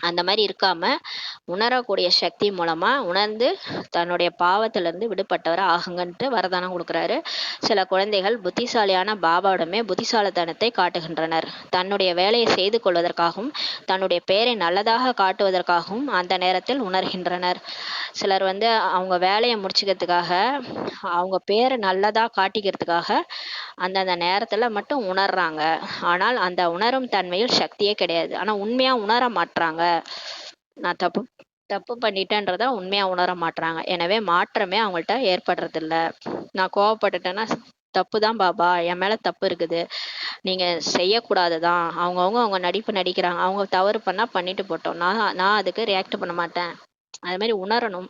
S1: அந்த மாதிரி இருக்காம உணரக்கூடிய சக்தி மூலமா உணர்ந்து தன்னுடைய பாவத்திலிருந்து விடுபட்டவர் ஆகுங்கன்ட்டு வரதானம் கொடுக்குறாரு. சில குழந்தைகள் புத்திசாலியான பாபாவிடமே புத்திசாலித்தனத்தை காட்டுகின்றனர். தன்னுடைய வேலையை செய்து கொள்வதற்காகவும் தன்னுடைய பெயரை நல்லதாக காட்டுவதற்காகவும் அந்த நேரத்தில் உணர்கின்றனர். சிலர் அவங்க வேலையை முடிச்சுக்கிறதுக்காக, அவங்க பேரை நல்லதா காட்டிக்கிறதுக்காக அந்தந்த நேரத்துல மட்டும் உணர்றாங்க. ஆனால் அந்த உணரும் தன்மையில் சக்தியே கிடையாது. ஆனா உண்மையா உணர மாட்றாங்க. நான் தப்பு பண்ணிட்டேன்றத உண்மையா உணர மாட்றாங்க. எனவே மாற்றமே அவங்கள்ட்ட ஏற்படுறது இல்ல. நான் கோவப்பட்டுட்டேன்னா தப்பு தான் பாபா, என் மேல தப்பு இருக்குது, நீங்க செய்யக்கூடாதுதான். அவங்க நடிப்பு நடிக்கிறாங்க, அவங்க தவறு பண்ணா பண்ணிட்டு போட்டோம், நான் அதுக்கு ரியாக்ட் பண்ண மாட்டேன். அது மாதிரி உணரணும்.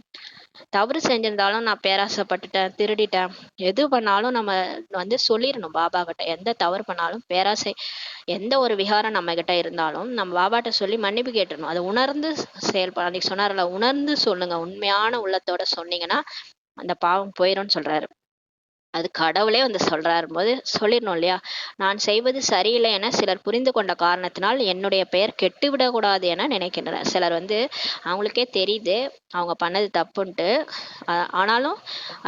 S1: தவறு செஞ்சிருந்தாலும் நான் பேராசைப்பட்டுட்டேன், திருடிட்டேன், எது பண்ணாலும் நம்ம சொல்லிடணும் பாபா கிட்ட. எந்த தவறு பண்ணாலும் பேராசை, எந்த ஒரு விகாரம் நம்ம கிட்ட இருந்தாலும் நம்ம பாபாட்ட சொல்லி மன்னிப்பு கேட்டுடணும். அதை உணர்ந்து செயல்பட, அன்னைக்கு சொன்னார்ல, உணர்ந்து சொல்லுங்க, உண்மையான உள்ளத்தோட சொன்னீங்கன்னா அந்த பாவம் போயிரும்னு சொல்றாரு. அது கடவுளே சொல்றாரு போது சொல்லிடணும் இல்லையா? நான் செய்வது சரியில்லை என சிலர் புரிந்து கொண்ட காரணத்தினால் என்னுடைய பெயர் கெட்டுவிடக்கூடாது என நினைக்கின்றனர். சிலர் அவங்களுக்கே தெரியுது அவங்க பண்ணது தப்புன்ட்டு, ஆனாலும்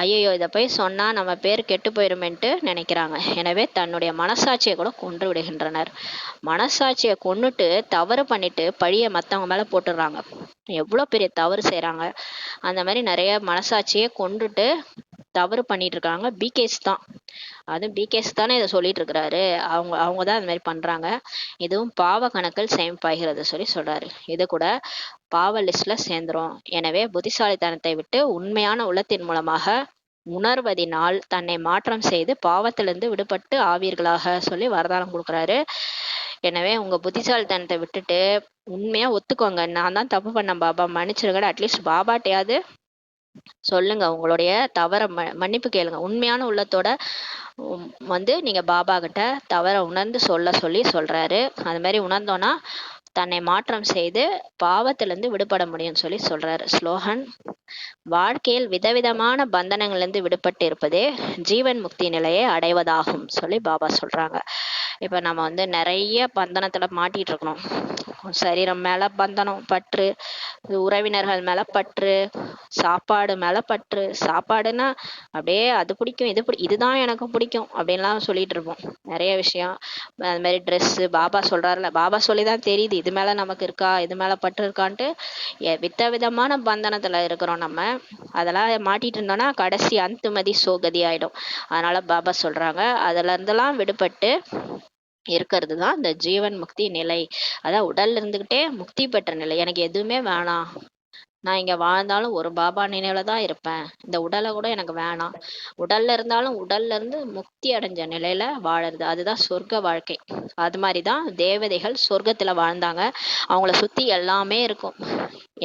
S1: ஐயோ இதை போய் சொன்னா நம்ம பேர் கெட்டு போயிருமேன்ட்டு நினைக்கிறாங்க. எனவே தன்னுடைய மனசாட்சியை கூட கொன்று விடுகின்றனர். மனசாட்சியை கொன்னுட்டு தவறு பண்ணிட்டு பழிய மத்தவங்க மேல போட்டுடுறாங்க. எவ்வளவு பெரிய தவறு செய்யறாங்க. அந்த மாதிரி நிறைய மனசாட்சியை கொன்றுட்டு தவறு பண்ணிட்டு இருக்காங்க. பிகேஸ் தான், அதுவும் பிகேஸ் தானே இதை சொல்லிட்டு இருக்கிறாரு. அவங்கதான் அந்த மாதிரி பண்றாங்க. இதுவும் பாவ கணக்கில் சேமிப்பாகிறது சொல்லி சொல்றாரு. இது கூட பாவ லிஸ்ட்ல சேர்ந்துரும். எனவே புத்திசாலித்தனத்தை விட்டு உண்மையான உள்ளத்தின் மூலமாக உணர்வதினால் தன்னை மாற்றம் செய்து பாவத்திலிருந்து விடுபட்டு ஆவீர்களாக சொல்லி வரதானம் கொடுக்குறாரு. எனவே உங்க புத்திசாலித்தனத்தை விட்டுட்டு உண்மையா ஒத்துக்கோங்க, நான் தான் தப்பு பண்ணேன் பாபா, மன்னிச்சிருங்க. அட்லீஸ்ட் பாபாட்டையாவது சொல்லுங்க, உங்களுடைய தவற மன்னிப்பு கேளுங்க. உண்மையான உள்ளத்தோட நீங்க பாபா கிட்ட தவற உணர்ந்து சொல்லி சொல்றாரு. அது மாதிரி உணர்ந்தோன்னா தன்னை மாற்றம் செய்து பாவத்திலிருந்து விடுபட முடியும்னு சொல்லி சொல்றாரு. ஸ்லோகன்: வாழ்க்கையில் விதவிதமான பந்தனங்களிலிருந்து விடுபட்டு இருப்பதே ஜீவன் முக்தி நிலையை அடைவதாகும் சொல்லி பாபா சொல்றாங்க. இப்ப நம்ம நிறைய பந்தனத்துல மாட்டிட்டு இருக்கணும். சரீரம் மேல பந்தனம், பற்று, உறவினர்கள் மேல பற்று, சாப்பாடு மேல பற்று. சாப்பாடுன்னா அப்படியே அது பிடிக்கும், இதுதான் எனக்கு பிடிக்கும் அப்படின்லாம் சொல்லிட்டு இருப்போம். நிறைய விஷயம் அது மாதிரி ட்ரெஸ், பாபா சொல்றாருல, பாபா சொல்லிதான் தெரியுது இது மேல நமக்கு இருக்கா, இது மேல பற்று இருக்கான்ட்டு. விதவிதமான பந்தனத்துல இருக்கிறோம் நம்ம. அதெல்லாம் மாட்டிட்டு இருந்தோம்னா கடைசி அந்துமதி சோகதி ஆயிடும். அதனால பாபா சொல்றாங்க, அதுல இருந்தெல்லாம் விடுபட்டு இருக்கிறது தான் இந்த ஜீவன் முக்தி நிலை. அதான் உடல்ல இருந்துகிட்டே முக்தி பெற்ற நிலை. எனக்கு எதுவுமே வேணாம், நான் இங்க வாழ்ந்தாலும் ஒரு பாபா நினைவுல தான் இருப்பேன், இந்த உடலை கூட எனக்கு வேணாம், உடல்ல இருந்தாலும் உடல்ல இருந்து முக்தி அடைஞ்ச நிலையில வாழறது, அதுதான் சொர்க்க வாழ்க்கை. அது மாதிரிதான் தேவதைகள் சொர்க்கத்துல வாழ்ந்தாங்க. அவங்கள சுத்தி எல்லாமே இருக்கும்,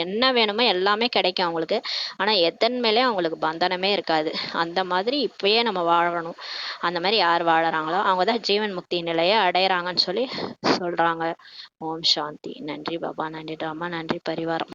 S1: என்ன வேணுமோ எல்லாமே கிடைக்கும் அவங்களுக்கு. ஆனா எதன் மேலே அவங்களுக்கு பந்தனமே இருக்காது. அந்த மாதிரி இப்பயே நம்ம வாழணும். அந்த மாதிரி யார் வாழறாங்களோ அவங்கதான் ஜீவன் முக்தி நிலையை அடையறாங்கன்னு சொல்லி சொல்றாங்க. ஓம் சாந்தி. நன்றி பாபா, நன்றி ராமா, நன்றி பரிவாரம்.